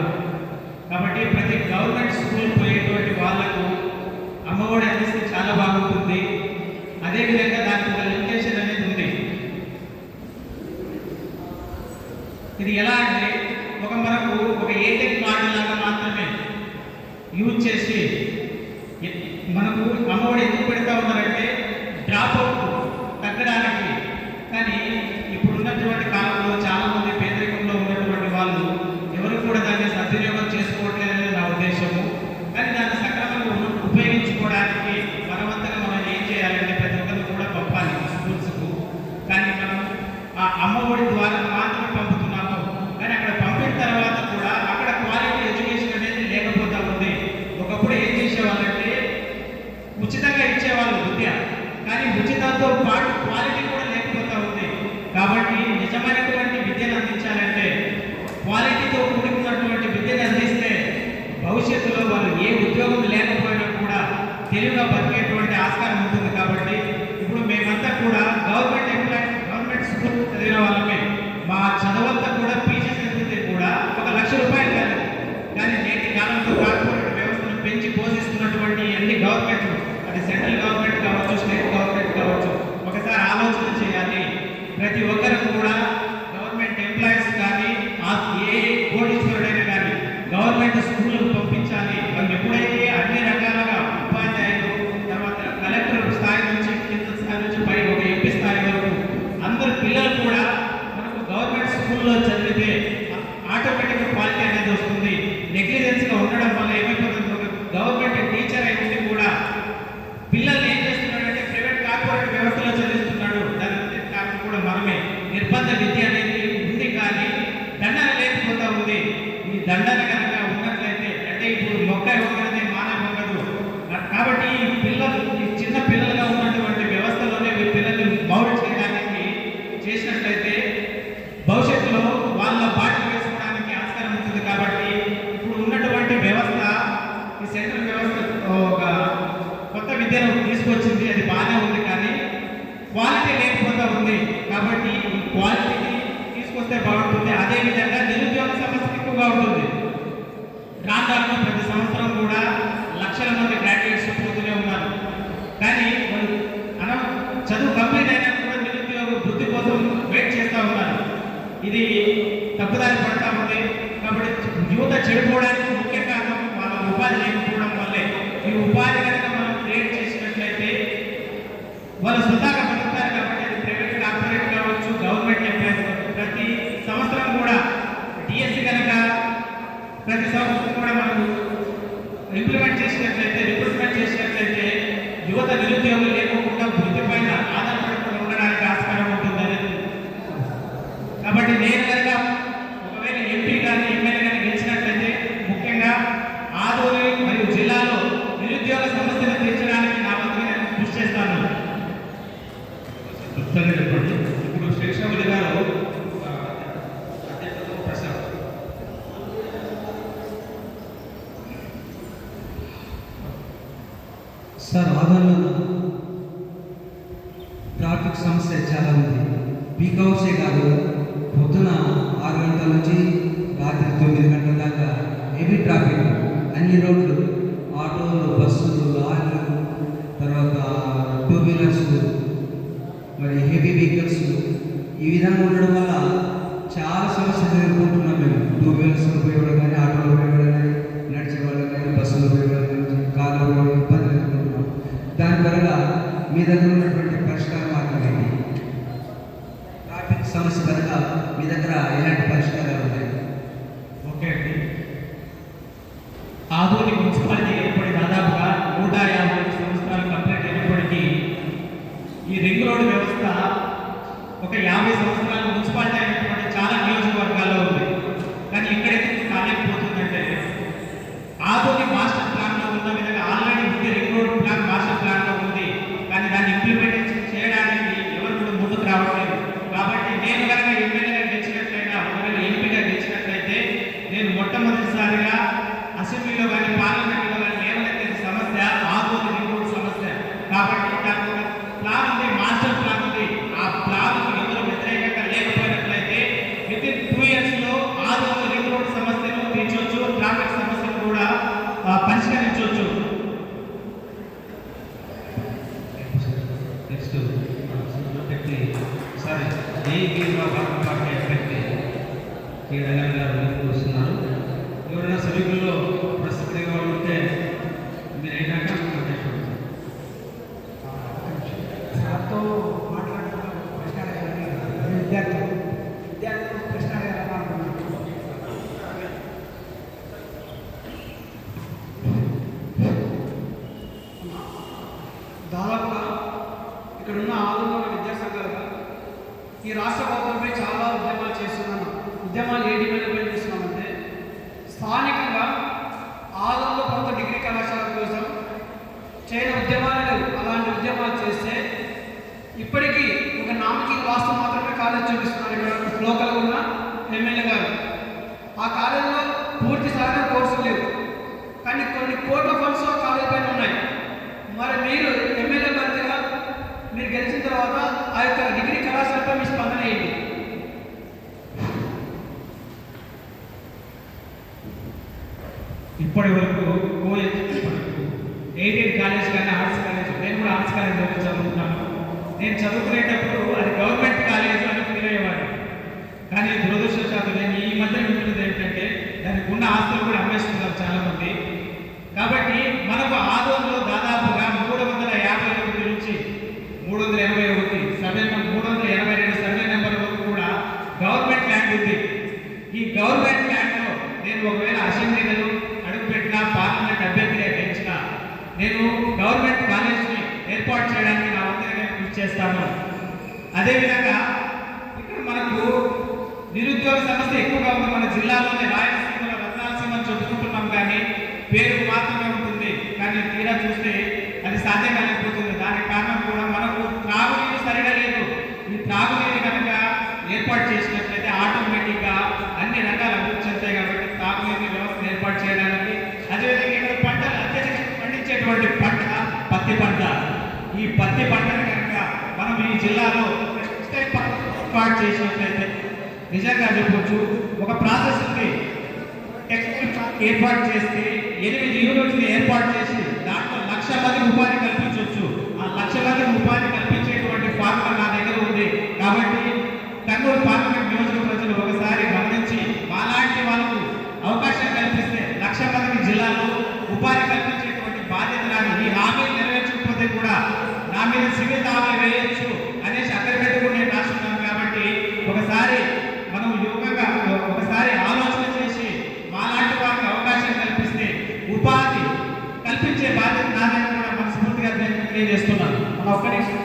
కాబట్టి ప్రతి గవర్నమెంట్ స్కూల్ పోయేటువంటి వాళ్లకు అమ్మఒడి అందిస్తే చాలా బాగుంటుంది. అదేవిధంగా దానికి ఒక లిమిటేషన్ అనేది ఉంది. ఇది ఎలా అంటే మనకు ఒక ఏటీఎం కార్డు లాగా మాత్రమే యూజ్ చేసి మనకు అమ్మఒడి ఎందుకు పెడతా ఉన్నారంటే డ్రాప్ అవుట్ తగ్గడానికి. కానీ ఇప్పుడున్నటువంటి కాలంలో చాలామంది పేదరికంలో ఉన్నటువంటి వాళ్ళు ఎవరు కూడా దాన్ని సద్వినియోగం చేసుకోవట్లేదని నా ఉద్దేశము. కానీ దాన్ని సక్రమంగా ఉపయోగించుకోవడానికి మనమంతగా మనం ఏం చేయాలంటే ప్రతి ఒక్కరు కూడా పంపాలి స్కూల్స్కు. కానీ మనం ఆ అమ్మఒడి ద్వారా మాత్రమే పంపుతున్నాము. కానీ అక్కడ పంపిన తర్వాత కూడా అక్కడ క్వాలిటీ ఎడ్యుకేషన్ అనేది లేకపోతా ఉంది. ఒకప్పుడు ఏం చేసేవాళ్ళంటే ఉచితంగా ఇచ్చేవాళ్ళు విద్య, కానీ ఉచితంతో పాటు క్వాలిటీ కూడా లేకపోతా ఉంది. కాబట్టి నిజమైనటువంటి విద్యను అందించాలంటే క్వాలిటీతో కూడుకున్నటువంటి విద్యను అందిస్తే భవిష్యత్తులో వాళ్ళు ఏ ఉద్యోగం లేకపోయినా కూడా తెలివిగా బతికేటువంటి ఆస్కారం ఉంటుంది. కాబట్టి ఇప్పుడు మేమంతా కూడా గవర్నమెంట్ స్కూల్ చదివిన వాళ్ళమే. మా చదవంతా కూడా పీజీ చదివితే కూడా ₹1,00,000 కాదు. కానీ నేటి కాలంలో కార్పొరేట్ వ్యవస్థను పెంచి పోషిస్తున్నటువంటి అన్ని గవర్నమెంట్లు, అది సెంట్రల్ గవర్నమెంట్ కావచ్చు, స్టేట్ గవర్నమెంట్ కావచ్చు, ఒకసారి ఆలోచన చేయాలి. ప్రతి ఒక్కరు కూడా గవర్నమెంట్ ఎంప్లాయీస్ కానీ ఏ కోటీశ్వరుడైనా కానీ గవర్నమెంట్ స్కూళ్ళకు పంపించాలి. వాళ్ళు ఎప్పుడైతే అన్ని రకాలుగా ఉపాధ్యాయులు, తర్వాత కలెక్టర్ స్థాయి నుంచి కింద స్థాయి నుంచి పై ఒక క్వాలిటీ లేకపోతే ఉంది. కాబట్టి ఈ క్వాలిటీని తీసుకొస్తే బాగుంటుంది. అదేవిధంగా నిరుద్యోగ సమస్య ఎక్కువగా ఉంటుంది. ప్రాంతాల్లో ప్రతి సంవత్సరం కూడా లక్షల మంది గ్రాడ్యుయేట్స్ పోతూనే ఉన్నారు. కానీ వాళ్ళు చదువు కంప్లీట్ అయినా కూడా నిరుద్యోగ వృత్తి కోసం వెయిట్ చేస్తూ ఉన్నారు. ఇది తప్పుదారి పడతా ఉంది. కాబట్టి యువత చెడిపోవడానికి ముఖ్య కారణం వాళ్ళ ఉపాధి లేకపోవడం వల్లే. ఈ ఉపాధి కనుక మనం క్రియేట్ చేసినట్లయితే వాళ్ళు స్వతహాగా బతుకుతారు. కాబట్టి అది ప్రైవేట్ కార్పొరేట్ కావచ్చు, గవర్నమెంట్ ఎంప్లాయీస్ ప్రతి సంవత్సరం కూడా డిఎస్సి కనుక ప్రతి సంవత్సరం కూడా మనం ఇంప్లిమెంట్ చేసినట్లయితే, రిక్రూట్మెంట్ చేసినట్లయితే యువత నిరుద్యోగులు లేకుండా వృత్తి పైన ఆధారపడకుండా ఉండడానికి ఆస్కారం ఉంటుందని. కాబట్టి నేను కనుక ఒకవేళ ఎంపీ కానీ ఎమ్మెల్యే కానీ గెలిచినట్లయితే ముఖ్యంగా ఆదోని మరియు జిల్లాలో నిరుద్యోగ సమస్యను తీర్చడానికి నా వంతుగా నేను కృషి చేస్తాను. చెప్తానే చెప్పండి. ఇప్పుడు శేషావళి గారు ప్రశ్న. సార్, ఆదోనిలో ట్రాఫిక్ సమస్య చాలా ఉంది. పీక్ అవర్సే కాదు, పొద్దున 6 గంటల నుంచి రాత్రి 9 గంటల దాకా హెవీ ట్రాఫిక్. అన్ని రోడ్లు, ఆటోలు, బస్సులు, లారీలు, తర్వాత 2 వీలర్స్, మరి హెవీ వెహికల్స్ ఈ విధంగా ఉండడం వల్ల చాలా సమస్యలు ఎదుర్కొంటున్నాం మేము. 2 వీలర్స్లో పోయేవాళ్ళు కానీ, ఆటోలో పోయేవాళ్ళు కానీ, నడిచేవాళ్ళు కానీ, బస్సులో పోయేవాళ్ళు కానీ, కార్లో పోయేవాళ్ళు ఇబ్బందులు ఎదుర్కొంటున్నాం. దాని పరంగా మీ దగ్గర ఉన్నటువంటి పరిష్కార మార్గం ఏంటి? ట్రాఫిక్ సమస్య పరంగా మీ దగ్గర ఎలాంటి పరిష్కారాలు ఉన్నాయి? ఓకే అండి. ఆదోని మున్సిపాలిటీ ఏర్పడి దాదాపుగా 150 సంవత్సరాలు కంప్లీట్ అయినప్పటికీ ఈ రింగ్ రోడ్డు వ్యవస్థ ఒక 50 సంవత్సరాల మున్సిపాలిటీ అయినటువంటి చాలా నియోజకవర్గాల్లో ఉంది. కానీ ఎక్కడైతే కాలేకపోతుందంటే ఆదోని మాస్టర్ ప్లాన్లో ఉన్న విధంగా ఆల్రెడీ ఉంది. రింగ్ రోడ్ ప్లాన్ మాస్టర్ ప్లాన్లో ఉంది. కానీ దాన్ని ఇంప్లిమెంటేషన్ చేయడానికి ఎవరు కూడా ముందుకు రావట్లేదు. కాబట్టి నేను కనుక ఎమ్మెల్యేగా గెలిచినట్లయినా, ఒకవేళ ఎంపీగా గెలిచినట్లయితే నేను మొట్టమొదటిసారిగా అసెంబ్లీలో కానీ పార్లమెంట్లో కానీ లేవనెత్తే సమస్య ఆదోని రింగ్ రోడ్ సమస్య. కాబట్టి దానికి ఒక ప్లాన్ ఉంది, మాస్టర్ ప్లాన్ ఉంది. ఆ ప్లాన్కు ఎవరు వ్యతిరేకంగా లేకపోయినట్లయితే వితిన్ 2 ఇయర్స్లో ఆదోని రింగ్ రోడ్ సమస్యను తీర్చవచ్చు, ట్రాఫిక్ సమస్యను కూడా పరిష్కరించవచ్చు. నెక్స్ట్ వ్యక్తి సారీ ఏఈబీలో భారత పార్టీ అభ్యర్థి కె రంగన్ గారు ముందుకు వస్తున్నారు. ఎవరైనా సభ్యుల్లో ప్రస్తుతంగా ఉంటే మీరు అయినాక సార్తో మాట్లాడుతున్న ప్రశ్న విద్యార్థులు ప్రశ్న దాదాపుగా ఇక్కడున్న ఆదోళన విద్యాసంఘాలుగా ఈ రాష్ట్ర ప్రభుత్వంపై చాలా ఉద్యమాలు చేస్తున్నాను. ఉద్యమాలు ఏ డిమాండ్ చేస్తున్నామంటే స్థానికంగా ఆదోళనలో కొంత డిగ్రీ కళాశాల కోసం చేయని ఉద్యమాలు లేవు. అలాంటి ఉద్యమాలు చేస్తే ఇప్పటికీ ఒక నామకి వాస్తు మాత్రమే కాలేజ్ చూపిస్తున్నారు ఇక్కడ లోకల్గా ఉన్న ఎమ్మెల్యే గారు. ఆ కాలేజీలో పూర్తి స్థాయిలో కోర్సులు లేవు, కానీ కొన్ని కోట్ల ఫండ్స్ ఆ కాలేజ్ పైన ఉన్నాయి. మరి మీరు ఎమ్మెల్యే మంత్రిగా మీరు గెలిచిన తర్వాత ఆ యొక్క డిగ్రీ కళాశాలపై మీ స్పందన ఏంటి? ఇప్పటి వరకు ఎయిడెడ్ కాలేజ్ కానీ ఆర్ట్స్ కాలేజ్, నేను కూడా ఆర్ట్స్ కాలేజ్లో చదువుతున్నాను. నేను చదువుకునేటప్పుడు అది గవర్నమెంట్ కాలేజ్ అని ఫీల్ అయ్యేవాడు. కానీ దురదృష్టవశాత్తు నేను ఈ మధ్య వింటున్నది ఏంటంటే దానికి ఉన్న ఆస్తులు కూడా అమ్మేస్తున్నారు చాలామంది. కాబట్టి మనకు ఆదోళనలో దాదాపుగా 351 నుంచి 381 సర్వే 382 సర్వే నెంబర్ వరకు కూడా గవర్నమెంట్ ల్యాండ్ ఉంది. ఈ గవర్నమెంట్ ల్యాండ్లో నేను ఒకవేళ అసెంబ్లీలో అడుగుపెట్టినా, పార్లమెంట్ అభ్యర్థిగా గెలిచినా నేను గవర్నమెంట్ కాలేజ్ని ఏర్పాటు చేయడానికి నా వంతుగా నేను కృషి చేస్తాను. అదేవిధంగా ఇక్కడ మనకు నిరుద్యోగ సమస్య ఎక్కువగా ఉంది. మన జిల్లాలోనే రాయలసీమలో రత్నాలసీమ అని చెప్పుకుంటున్నాం, కానీ పేరు మాత్రమే ఉంటుంది. కానీ తీరా చూస్తే అది సాధ్యం కాలేకపోతుంది. దానికి కారణం కూడా మనకు త్రాగునీరు సరిగా లేదు. ఈ త్రాగునీరు కనుక ఏర్పాటు చేసినట్లయితే ఆటోమేటిక్గా అన్ని రంగాలు అభివృద్ధి చెందుతాయి. కాబట్టి త్రాగునీరు వ్యవస్థను ఏర్పాటు చేయడానికి, అదేవిధంగా ఇక్కడ పంటలు అత్యధికంగా పండించేటువంటి పంట పత్తి పంట. ఈ పత్తి పంటను కనుక మనం మీ జిల్లాలో ఏర్పాటు చేసినట్లయితే నిజంగా చెప్పొచ్చు ఒక ప్రాసెస్ ఉంది. ఏర్పాటు చేస్తే 8 యూనిట్స్ని ఏర్పాటు చేసి దాంట్లో 1,00,000 మందికి ఉపాధి కల్పించవచ్చు. ఆ 1,00,000 మందికి ఉపాధి కల్పించేటువంటి ఫార్ములా నా దగ్గర ఉంది. కాబట్టి కర్నూలు పార్లమెంట్ నియోజక ప్రజలు ఒకసారి గమనించి మాలాంటి వాళ్ళకు అవకాశం కల్పిస్తే 1,00,000 మందికి జిల్లాలో ఉపాధి కల్పించేటువంటి బాధ్యత నాది. ఈ హామీలు నెరవేర్చకపోతే కూడా నా మీద సివిల్ దావా వేయొచ్చు అనేసి అక్కడ పెట్టుకుని నేను రాస్తున్నాను. కాబట్టి ఒకసారి మనం యోగంగా ఒకసారి ఆలోచన చేసి మాలాంటి వారికి అవకాశం కల్పిస్తే ఉపాధి కల్పించే బాధ్యత నాదని కూడా మనస్ఫూర్తిగా తెలియజేస్తున్నాను. మన ఒక్క నిమిషం.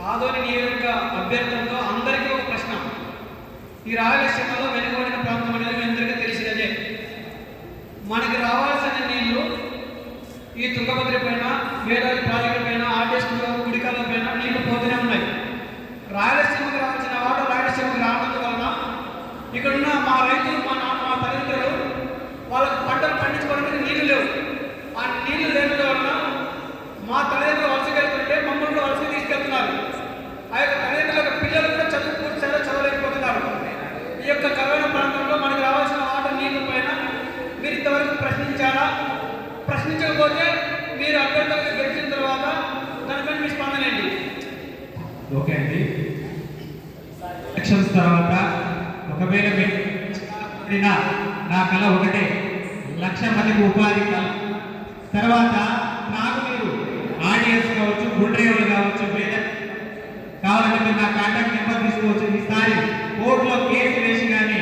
ఆదోని నియోజక అభ్యర్థులతో అందరికీ ఒక ప్రశ్న. ఈ రాయలసీమలో వెనుకబడిన ప్రాంతం అనేది మీ అందరికీ తెలిసినదే. మనకి రావాల్సిన నీళ్లు ఈ తుంగభద్ర పైన, వేదాది ప్రాజెక్టు పైన, ఆర్టిస్ట్ గుడికాల పైన నీళ్లు పోతూనే ఉన్నాయి. రాయలసీమకు రావాల్సిన వాటర్ రాయలసీమకు రావడం వలన ఇక్కడున్న మా రైతులు, మా తల్లిదండ్రులు వాళ్ళకు పంటలు పండించుకోవడానికి నీళ్లు లేవు. ఆ నీళ్లు లేని వలన మా తల్లిదండ్రులు వలసకెళ్తుంటే మమ్మల్ని కూడా వలస తీసుకెళ్తున్నారు. ఆ యొక్క తల్లిదండ్రుల పిల్లలు కూడా చదువు పూర్తిగా చదవలేకపోతున్నారు. ఈ యొక్క కరోనా ప్రాంతంలో మనకు రావాల్సిన వాటర్ నీళ్ళ పైన మీరు ఇంతవరకు ప్రశ్నించారా? ప్రశ్నించకపోతే మీరు అభ్యర్థులకు గెలిచిన తర్వాత దానిపైన మీ స్పందన ఏంటి? ఓకే అండి. ఎలక్షన్స్ తర్వాత ఒకవేళ నా కళ ఒకటే, 1,00,000 మందికి ఉపాధి తర్వాత నాకు మీరు ఆడియన్స్ కావచ్చు, గుండ్రేవులు కావచ్చు, కావాలంటే మీరు నా కాంటాక్ట్ నెంబర్ తీసుకోవచ్చు. ఈసారి కోర్టులో కేసు వేసి కానీ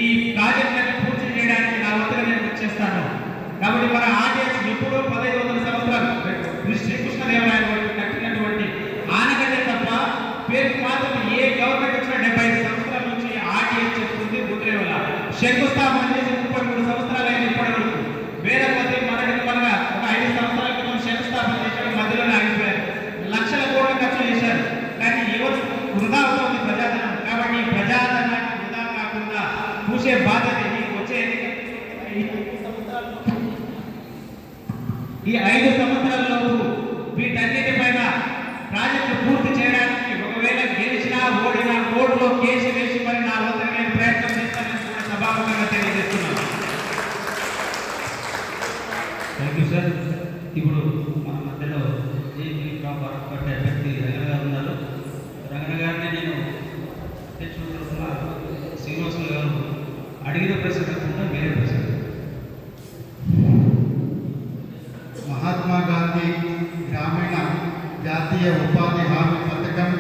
ఈ ప్రాజెక్టులను పూర్తి చేయడానికి నా వంతుగా నేను వచ్చేస్తాను. కాబట్టి మన ఆడియన్స్ ఎప్పుడూ 1500 సంవత్సరాలు శ్రీకృష్ణదేవరాయల కట్టినటువంటి ఆనకట్టే తప్ప పేరుకి మాత్రం ఏ గవర్నమెంట్ వచ్చినా 75 సంవత్సరాల నుంచి ఆడియన్స్ చెప్తుంది గుండ్రేవుల. శంకుస్థాపన చేసి 33 సంవత్సరాలు అయిన ఇప్పటి వరకు వేదపతి మనగా ఒక 5 సంవత్సరాల క్రితం శంకుస్థాపన చేశారు, మధ్యలోనే ఆగిపోయారు. లక్షల కోట్ల ఖర్చు చేశారు. కానీ ఎవరు వృధా అవుతుంది ప్రజాధనం. కాబట్టి ఈ ప్రజాధనాన్ని వృధా కాకుండా చూసే బాధ్యత వచ్చే ఈ 5 సంవత్సరాలలోపు వీటన్నిటిపైన ప్రాజెక్టు పూర్తి చేయడానికి ఒకవేళ గెలిచినా ఓడినా కోర్టులో కేసు వేసి మరి నా వద్ద నేను ప్రయత్నం చేస్తానని కూడా సభాముఖంగా తెలియజేస్తున్నాను. Thank you sir. ఇప్పుడు మన మధ్యలో జేపీ పట్టే అభ్యర్థి రంగన గారు ఉన్నారు. రంగన గారిని నేను అధ్యక్షుల తరఫున శ్రీనివాసులు గారు అడిగిన ప్రశ్న కాకుండా వేరే ప్రశ్న. మహాత్మా గాంధీ గ్రామీణ జాతీయ ఉపాధి హామీ పథకం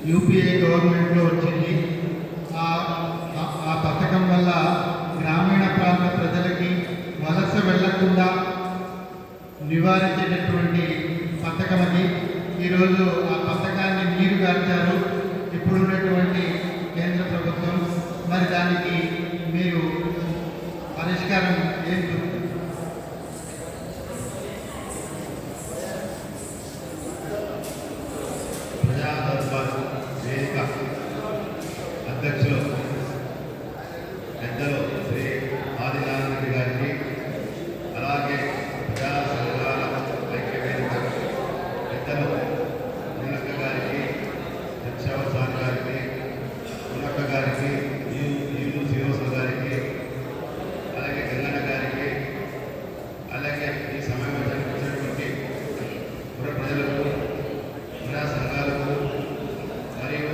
యూపీఏ గవర్నమెంట్లో వచ్చింది. ఆ పథకం వల్ల గ్రామీణ ప్రాంత ప్రజలకి వలస వెళ్లకుండా నివారించేటటువంటి పథకం అది. ఈరోజు ఆ పథకాన్ని నీరు గార్చారు ఇప్పుడున్నటువంటి కేంద్ర ప్రభుత్వం. మరి దానికి మీరు పరిష్కారం ఏం చూస్తారు? ప్రజా దర్బార్ వేదిక అధ్యక్షులు పెద్దలు శ్రీ ఆదినారాయణ రెడ్డి గారికి, అలాగే ప్రజా సంఘాల ఐక్య వేదిక పెద్దలు మునక్క గారికి, శిక్షావసాన్ గారికి, మునక్క గారికి, యూను శ్రీనివాస గారికి, అలాగే గంగన్న గారికి, అలాగే ఈ సమావేశానికి వచ్చినటువంటి పుర ప్రజలకు, ప్రజా సంఘాలకు మరియు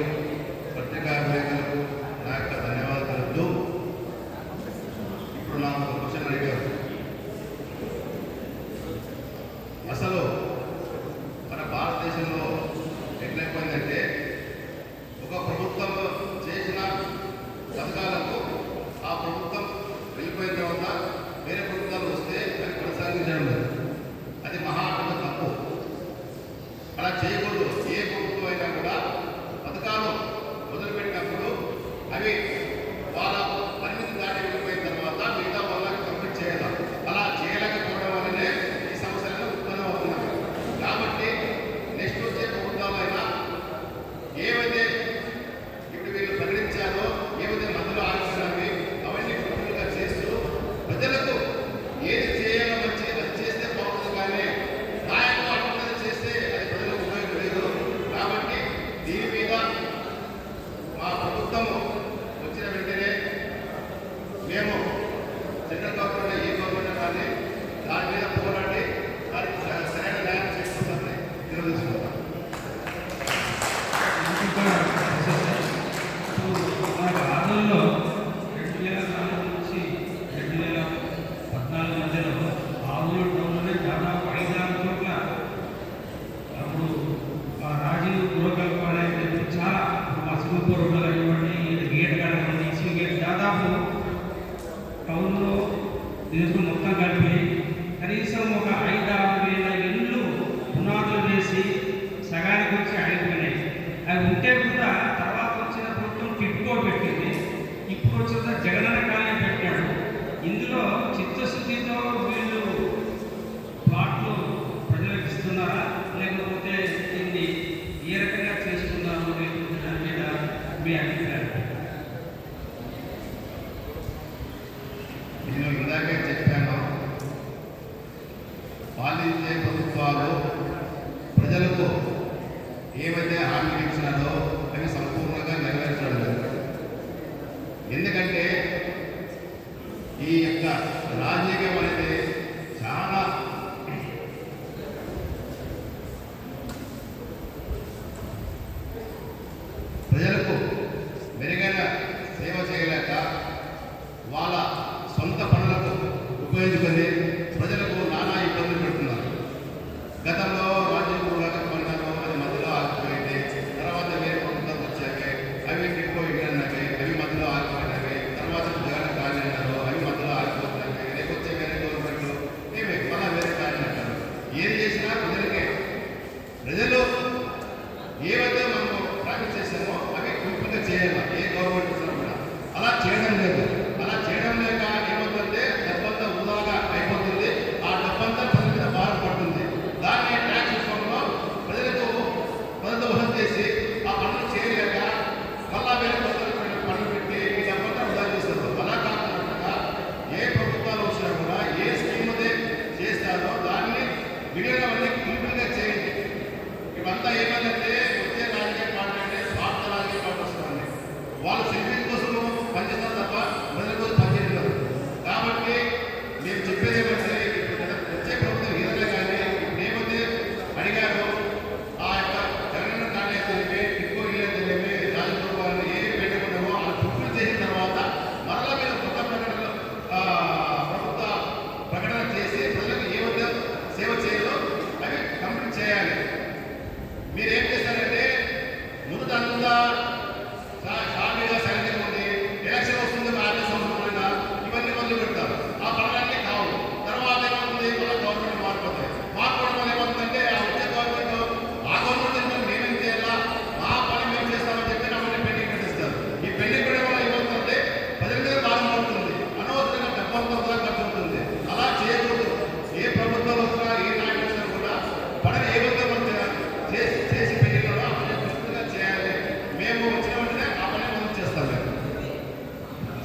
ఏవైతే హామీలు ఇచ్చినారో అవి సంపూర్ణంగా నెరవేర్చడం లేదు. ఎందుకంటే ఈ యొక్క రాజకీయం అనేది చాలా ప్రజలకు మెరుగైన సేవ చేయలేక వాళ్ళ సొంత పనులకు ఉపయోగించుకొని ప్రజలకు నానా ఇబ్బందులు పెడుతున్నారు. గతంలో రాజీవ్ కూడా పడినారు, అది మధ్యలో ఆగిపోయింది. తర్వాత వేరే ప్రభుత్వం వచ్చాక అవి టిక్కో ఇవ్వడానికి అవి మధ్యలో ఆగిపోయినవి. తర్వాత జగన్ కానీ అన్నారు, అవి మధ్యలో ఆగిపోతున్నాయి. రేపు వచ్చే వేరే గవర్నమెంట్ ఏమి మళ్ళీ వేరే కానీ అంటారు. ఏది చేసినా ప్రజలకే, ప్రజలు ఏవైతే మనము ప్రామిస్ చేసామో అవి పూర్తిగా చేయాలి. ఏ గవర్నమెంట్ వచ్చినా కూడా అలా చేయడం లేదు. అలా చేయడం లేక ఏమవుతుందంటే డబ్బంతా వృధాగా అయిపోతుంది. ఆ డబ్బంతా ప్రజల మీద భారం పడుతుంది. దాన్ని ట్యాక్స్ రూపంలో ప్రజలతో వసూలు చేసి ఆ పనులు చేయలేక మళ్ళా వేరే పనులు పెట్టి ఈ డబ్బంతా వృధా చేస్తారు. అలా కాకుండా ఏ ప్రభుత్వాలు వచ్చినా కూడా ఏ స్కీమ్ అయితే చేస్తారో దాన్ని మిగిలినవన్నీ పూర్తిగా చేయండి. ఇవంతా ఏమైందంటే వచ్చే రాజకీయ పార్టీ అంటే స్వార్థ రాజకీయ పార్టీ వస్తుంది. వాళ్ళు సెల్ఫీల కోసం పనిచేస్తారు తప్ప ప్రజల కోసం పనిచేయలేదు. కాబట్టి మేము చెప్పేది ఏమంటే వచ్చే ప్రభుత్వం ఏదైనా కానీ ఏమైతే అడిగారో ఆ యొక్క జగన్ కానీ అయితేనేమి టిక్కో ఇల్లు అయితేనేమి రాజగోపాలను ఏ పెట్టుకున్నామో ఆ పూర్తి చేసిన తర్వాత మరలా మీరు కొత్త ప్రభుత్వ ప్రకటన చేసి ప్రజలకు ఏమైతే సేవ చేయాలో అవి కంప్లీట్ చేయాలి. మీరేం చేస్తారంటే ముందు అంతా షార్ట్గా సైనికం ఉంది, ఎలక్షన్ వస్తుంది, 6 సంవత్సరాలైనా ఇవన్నీ మొదలు పెడతారు. ఆ పనులన్నీ కావు. తర్వాత ఏమవుతుంది, మన గవర్నమెంట్ మారిపోతాయి. మారిపోవడం వల్ల ఏమవుతుందంటే ఆ వచ్చే గవర్నమెంట్ ఆ గవర్నమెంట్ మేమేం చేయాలా, మా పని మేము చేస్తామని చెప్పి అవన్నీ పెండింగ్ పెట్టిస్తారు. ఈ పెండింగ్ పెట్టడం వల్ల ఏమవుతుందంటే ప్రజల మీద భారం పడుతుంది. అనవసరంగా డబ్బంతా ఖర్చు అవుతుంది. అలా చేయకూడదు. ఏ ప్రభుత్వం వచ్చినా ఏ నాయకులు వచ్చినా కూడా పనిని ఏమైతే మనం చేసి పెళ్లిలో అవన్నీ పూర్తిగా చేయాలి. మేము వచ్చిన వెంటనే ఆ పని మనం చేస్తాం.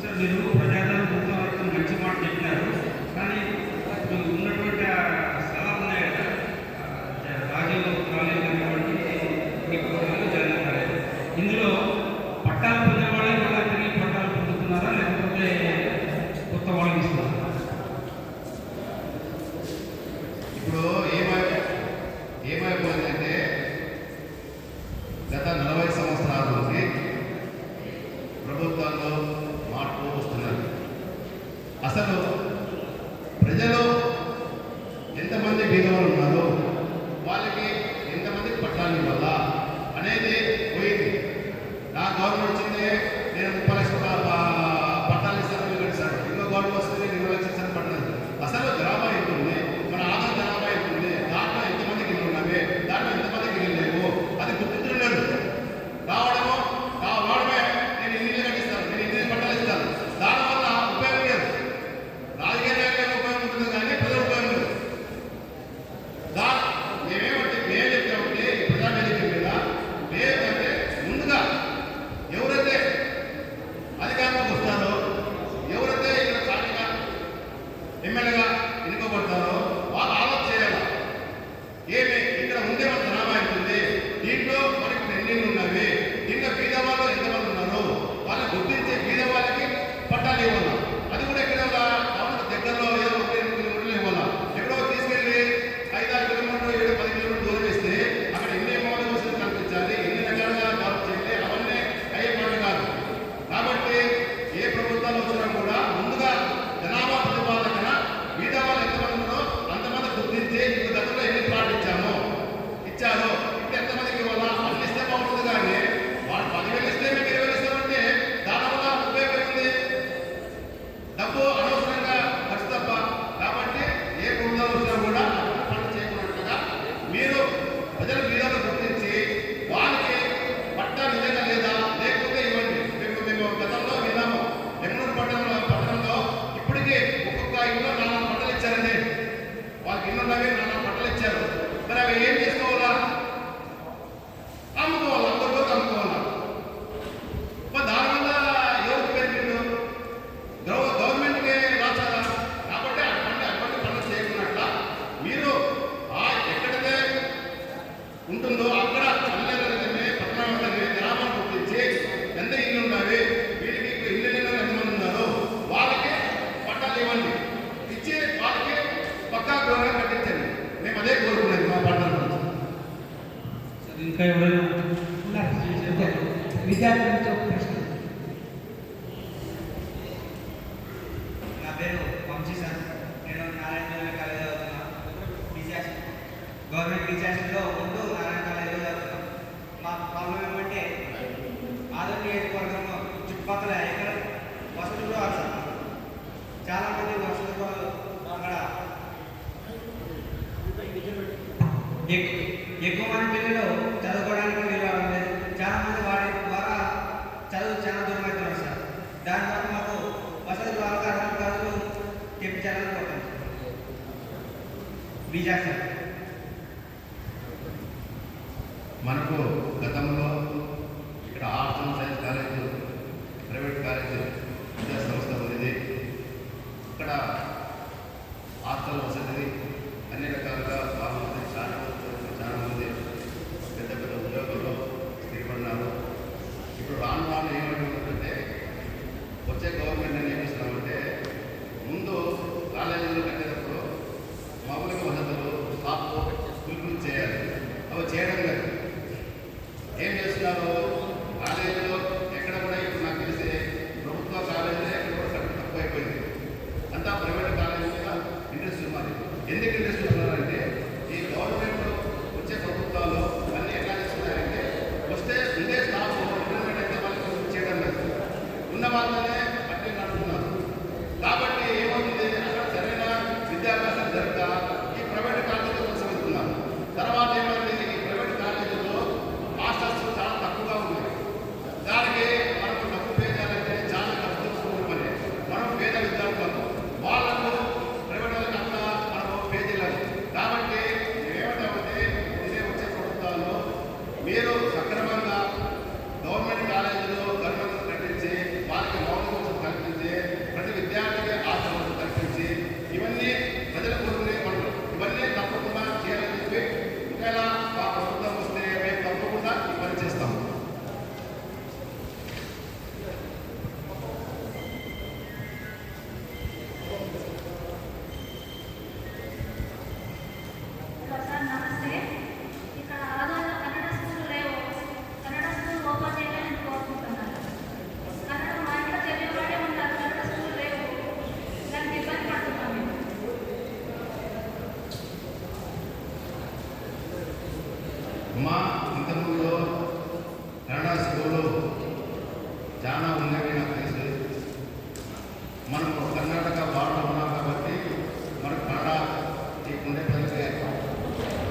సార్ మీరు ప్రజాదరణ వరకు మంచి మాట చెప్పినారు. కానీ ఉన్నటువంటి స్థలాలు ఉన్నాయి కదా, రాజీవ్ కాలేజ్ కానివ్వండి, మీకు జగన్ కాలేజ్, ఇందులో పట్టాలు పొందిన వాళ్ళే మళ్ళీ తిరిగి పట్టాలు పొందుతున్నారా లేకపోతే కొత్త వాళ్ళకి ఇస్తున్నారా? ఇప్పుడు ఏమైపోయిందంటే గత 40 సంవత్సరాల నుంచి ప్రభుత్వాల్లో మార్పు వస్తున్నారు. అసలు ప్రజలు ఎంతమంది బీదవాళ్ళు ఉన్నారో వాళ్ళకి ఎంతమందికి పట్టాలు ఇవ్వాలా అనేది పోయింది. నా గవర్నమెంట్ వచ్చింది, నేను 30 లక్షల పట్టాలు ఇస్తాను, మీరు ఇస్తాను. ఇంకో గవర్నమెంట్ వస్తుంది, 20 లక్షలు ఇస్తాను పట్టాలు. అసలు జనాభా ఎంత ఉంది, మన ఆదాయ జనాభా ఎంత ఉంది, దాంట్లో ఎంతమందికి ఇల్లు ఉన్నవి, దాంట్లో ఎంతమందికి ఇల్లు లేవు, అది గుర్తించలేదు. రావడమే నేను ఇల్లు కట్టిస్తాను, నేను ఇల్లు పట్టాలు ఇస్తాను. దానివల్ల ఉపయోగం లేదు. రాజకీయ నాయకులకు ఉపయోగం ఉంటుంది కానీ ప్రజలకు ఉపయోగం లేదు. మేమేమంటే మేము చెప్తామంటే ప్రజావేదిక మీద మేమంటే ముందుగా ఎవరైతే ఎవరైనా విద్యార్థులతో ప్రశ్న. నా పేరు వంశీ సార్. నేను నారాయణ కాలేజ్ చదువుతున్నా. గవర్నమెంట్ టీచర్స్లో ఉంటూ నారాయణ కాలేజ్లో చదువుతున్నాం. మా ప్రాబ్లం ఏమంటే ఆదరణ నియోజకవర్గంలో చుట్టుపక్కల ఎక్కడ వసతి గృహాలు సార్. చాలామంది వసతి గృహాలు అక్కడ ఎక్కువ మంది పిల్లలు చదువుకోవడానికి వీలు రావడం లేదు. చాలామంది వాటి ద్వారా చదువు చాలా దూరం అవుతున్నారు సార్. దాని ద్వారా మాకు వసతి గృహాలు ఖర్చులు తెప్పించాలని కోరుతాం సార్. బీజా సార్. మనకు గతంలో ఇక్కడ arts and science college, private college విద్యా సంస్థ ఉంది. ఇక్కడ హాస్టల్ వసతి అన్ని రకాలుగా బాగుంది. చాలామంది పెద్ద పెద్ద ఉద్యోగులు స్థిరపడినారు. ఇప్పుడు రాను రాను ఏమంటుందంటే వచ్చే గవర్నమెంట్ ఏం చేస్తున్నామంటే ముందు కాలేజీలో కట్టేటప్పుడు మౌలిక వసతులు స్టాఫ్ ఫుల్ఫిల్ చేయాలి. అవి చేయడం లేదు. ఏం చేస్తున్నారు? కాలేజీలో ఎక్కడ కూడా ఇప్పుడు నాకు తెలిసి ప్రభుత్వ కాలేజీలో ఎక్కడ కూడా కట్టడం తక్కువైపోయింది. అంతా ప్రైవేట్ కాలేజీ మీద ఇంట్రెస్ట్ ఉన్నది. ఎందుకు ఇంట్రెస్ట్ ఉన్నారంటే ఈ గవర్నమెంట్ వచ్చే ప్రభుత్వాలు అన్నీ ఎట్లా చేస్తున్నారంటే వస్తే ఉండే స్టాఫ్ ఇంప్లిమెంట్ అయితే వాళ్ళకి చేయడం లేదు. ఉన్న వాళ్ళనే పట్టి నడుపుతున్నారు. కాబట్టి ఏమవుతుంది? అక్కడ సరైన విద్యాభ్యాసం జరగక ఈ ప్రైవేట్ కాలేజీలో కొనసాగుతున్నారు. తర్వాత ఏమైంది? ఈ ప్రైవేట్ కాలేజీలో మాస్టర్స్ చాలా తక్కువగా ఉన్నాయి. దానికి మనకు డబ్బు పే చేయాలంటే చాలా ఖర్చు పని. మనం పేద విద్యార్థులకు వాళ్ళకు ప్రైవేట్ వాళ్ళకి అంతా మనం పే చేయలేము. కాబట్టి ఏమంటామంటే ఇదే వచ్చే ప్రభుత్వాల్లో మీరు సక్రమంగా గవర్నమెంట్ కాలేజీలో గవర్నమెంట్ కట్టించి వాళ్ళకి మౌలిక వసతులు కల్పించి ప్రతి విద్యార్థికి హాస్టల్ వసతులు కల్పించి ఇవన్నీ ప్రజల కోరుకునే పనులు. ఇవన్నీ తప్పకుండా చేయాలని చెప్పి ఒకవేళ ఆ ప్రభుత్వం వస్తే మేము తప్పకుండా ఈ పని చేస్తాం. హలో సార్, నమస్తే. ఇక్కడ ఆదాయ కన్నడ స్కూల్ లేవు. కన్నడ స్కూల్ ఓపెన్ చేయాలని కోరుకుంటున్నాను. కన్నడ మా ఇంట్లో తెలియవాడే ఉంటారు. కన్నడ స్కూల్ లేవు. దానికి ఇబ్బంది పడుతున్నాం మేము. మా ఇంతకుముందు కన్నడ స్కూలు చాలా ఉన్నవి నాకు తెలుసు. మనము కర్ణాటక బార్డర్ ఉన్నాం కాబట్టి మనకు కన్నడ ఉండే ప్రజలకి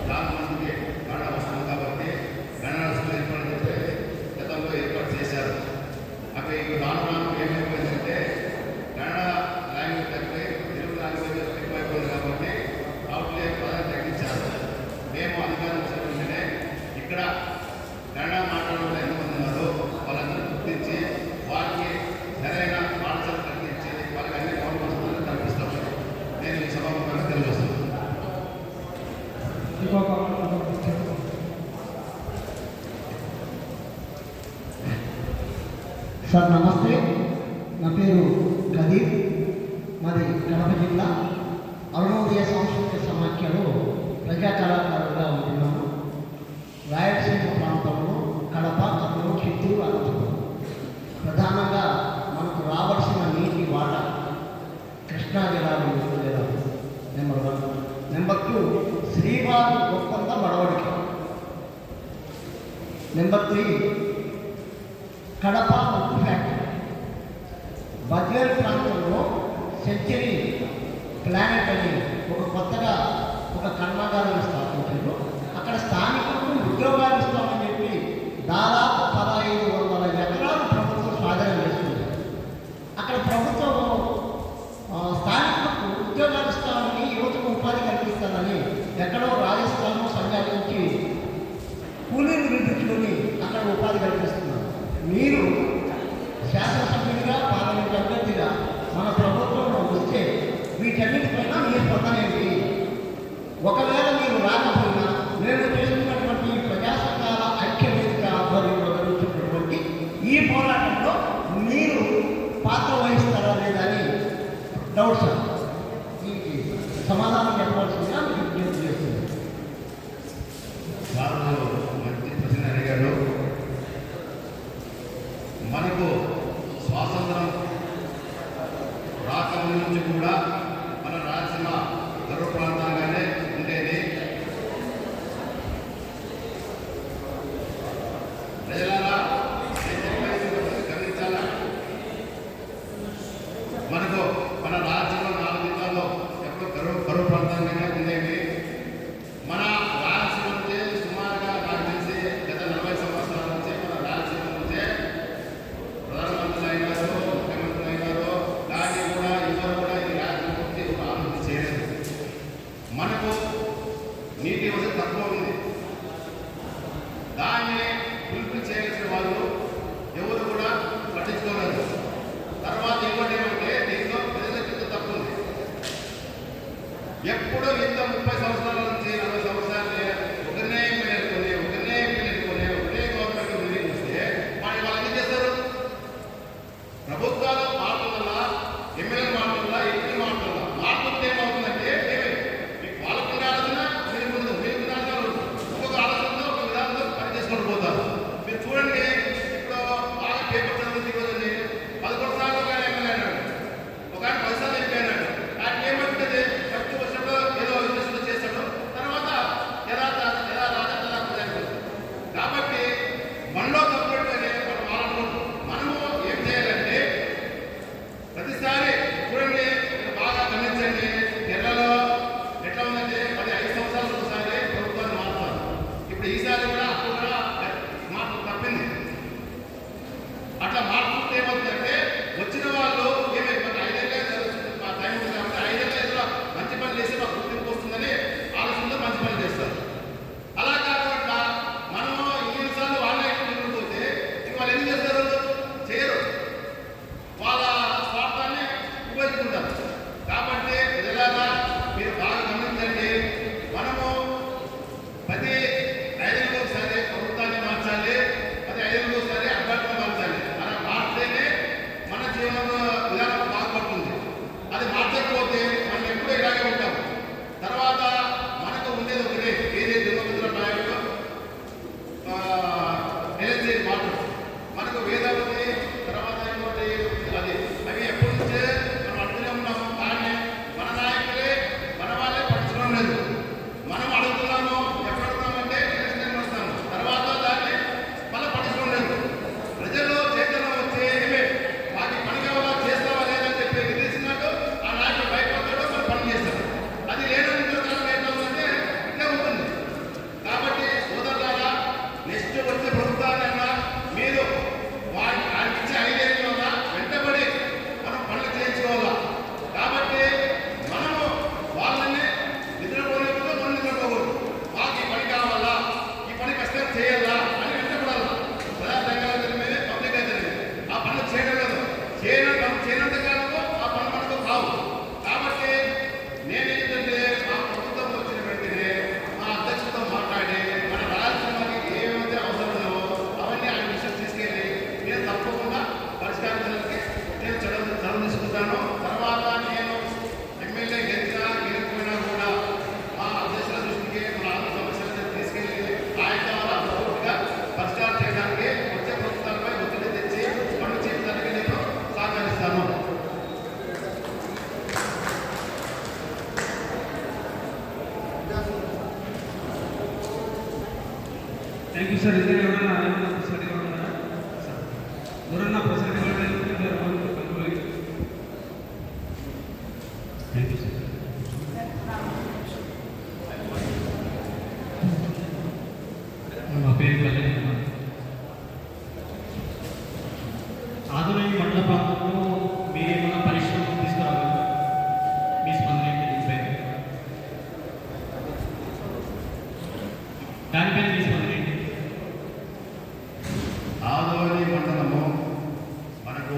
చాలా మందికి కన్నడ వస్తుంది కాబట్టి కన్నడ స్కూల్ ఏర్పాటు చేస్తే గతంలో ఏర్పాటు చేశారు. అవి ఇప్పుడు రాను రాను ఏమైపోయిందంటే కన్నడ లాంగ్వేజ్ తగ్గిపోయి తెలుగు లాంగ్వేజ్ ఎక్కువైపోయింది కాబట్టి అవుట్లే పదాలు తగ్గించారు. మేము అధికారం వచ్చిన ఇక్కడ కన్నడ మాట్లాడే ఎంతమంది ఉన్నారో వాళ్ళందరూ గుర్తించి వారికి సరైన పాఠశాల కల్పించి వాళ్ళకి అన్ని మౌలిక వసతులు కల్పిస్తాం. నేను ఈ సభాముఖంగా తెలియజేస్తున్నాను. సార్ నమస్తే. నా పేరు గదీర్. మాది కడప జిల్లా. అరుణోదయ సాంస్కృతిక సమాఖ్యలో ప్రజా కళాకారులుగా ఉంటున్నాము. రాయలసీమ ప్రాంతంలో కడప, కర్నూలు, చిత్తూరు, అనంతపురం ప్రధానంగా మనకు రావాల్సిన నీటి వాటా కృష్ణా జలాలు నెంబర్ 1. నెంబర్ 2 శ్రీవారు ఒప్పంద మడవడిక. నెంబర్ 3 కడప ఉప్పు ఫ్యాక్టరీ. బద్వేల్ ప్రాంతంలో సెంచరీ ప్లానెట్ అని కొత్తగా ఒక కర్మాగారాన్ని స్థాపించారు. అక్కడ స్థానికులకు ఉద్యోగాలు ఇస్తామని చెప్పి దాదాపు 1500 ఎకరాలు ప్రభుత్వం స్వాధీనం చేస్తుంది. అక్కడ ప్రభుత్వం స్థానికులకు ఉద్యోగాలు ఇస్తామని, యువతకు ఉపాధి కల్పిస్తానని ఎక్కడో రాజస్థాన్ సంఘాల నుంచి కూలీలు నిలుచుకొని అక్కడ ఉపాధి కల్పిస్తున్నారు. మీరు శాసనసభ్యుడిగా, పార్లమెంట్ అభ్యర్థిగా మన ప్రభుత్వంలో వస్తే వీటన్నిటిపైన మీ స్పందన ఏంటి? ఒకవేళ మీరు రాకపోయినా మేము చేస్తున్నటువంటి ప్రజా సంఘాల ఐక్య వేదిక ఆధ్వర్యంలో జరుగుతున్నటువంటి ఈ పోరాటంలో మీరు పాత్ర వహిస్తారా లేదా అని డౌట్ సార్. దీనికి సమాధానం చెప్పాల్సిందిగా మీకు విజ్ఞప్తి చేస్తుంది. వారు మంచి ప్రశ్న ఎల్ఎన్జీ వాటర్ మనకు వేదావతి తర్వాత ఇంకోటి అది అవి ఎప్పటి నుంచే మనం అడుగుతూనే ఉన్నాము. కానీ మన నాయకులే మన వాళ్ళే పట్టించడం లేదు. మనం అడుగుతున్నాము, ఎక్కడ ఉన్నామంటే ఎలక్షన్ వస్తాము, తర్వాత దాన్ని మళ్ళీ పట్టించడం లేదు. ప్రజల్లో చైతన్యం వచ్చి ఏమే మాకు పని కావాలా చేస్తావా లేదని చెప్పి తెలిసినట్టు ఆ నాయకుడు భయపడతాడు, మనం పని చేస్తాడు. అది లేనందుకు కారణం ఏంటంటే ఇట్లే ఉంటుంది. కాబట్టి సోదరులారా, నెక్స్ట్ వచ్చే ప్రభుత్వాలైనా మీరు ఆయనకి ఇచ్చే 5 ఏళ్ళలో వెంటబడి మనం పనులు చేయించుకోవాలా. కాబట్టి మనము వాళ్ళని నిద్రపోలేకుండా మనం నిద్రపోకూడదు. మాకు ఈ పని కావాలా, ఈ పని కష్టం చేయాలా అని వెంటబడాలా. ప్రజా సంఘాల మీద పబ్లిక్ అయితే ఆ పనులు చేయడం లేదు. చేయనంత కాలము ఆ పనులు మనకు కావు. కాబట్టి నేనేంటంటే మా ప్రభుత్వం వచ్చిన వెంటనే మా అధ్యక్షులతో మాట్లాడి మన రాష్ట్రానికి ఏమైతే అవసరమో అవన్నీ ఆయన విషయం తీసుకెళ్ళి నేను తప్పకుండా పరిష్కరించడానికి నేను చదువు తీసుకుంటాను. తర్వాత నేను ఎమ్మెల్యే గెలిచినా గెలిచిపోయినా కూడా మా అధ్యక్షుల దృష్టికి మన ఆంధ్ర సమస్యలను తీసుకెళ్ళి ఆయన ద్వారా పూర్తిగా పరిష్కారం చేయడానికి వచ్చే ప్రభుత్వాలపై ఒత్తిడి తెచ్చి పనులు చేయడానికి నేను సహకరిస్తాను. Thank you sir. ఇదే ఎవరైనా ప్రెసిడెంట్గా ఉన్నారా సార్? ఎవరైనా ప్రెసిడెంట్గా థ్యాంక్ యూ సార్. నా పేరు కళ్యాణ్ కుమార్. ఆధునిక మండల ప్రాంతంలో మీరేమైనా పరిశ్రమలు తీసుకురావాలి, మీ స్పందన ఏంటి దీనిపై? దానిపైన మీ స్పందన ఏంటి? ఆదోని మండలము మనకు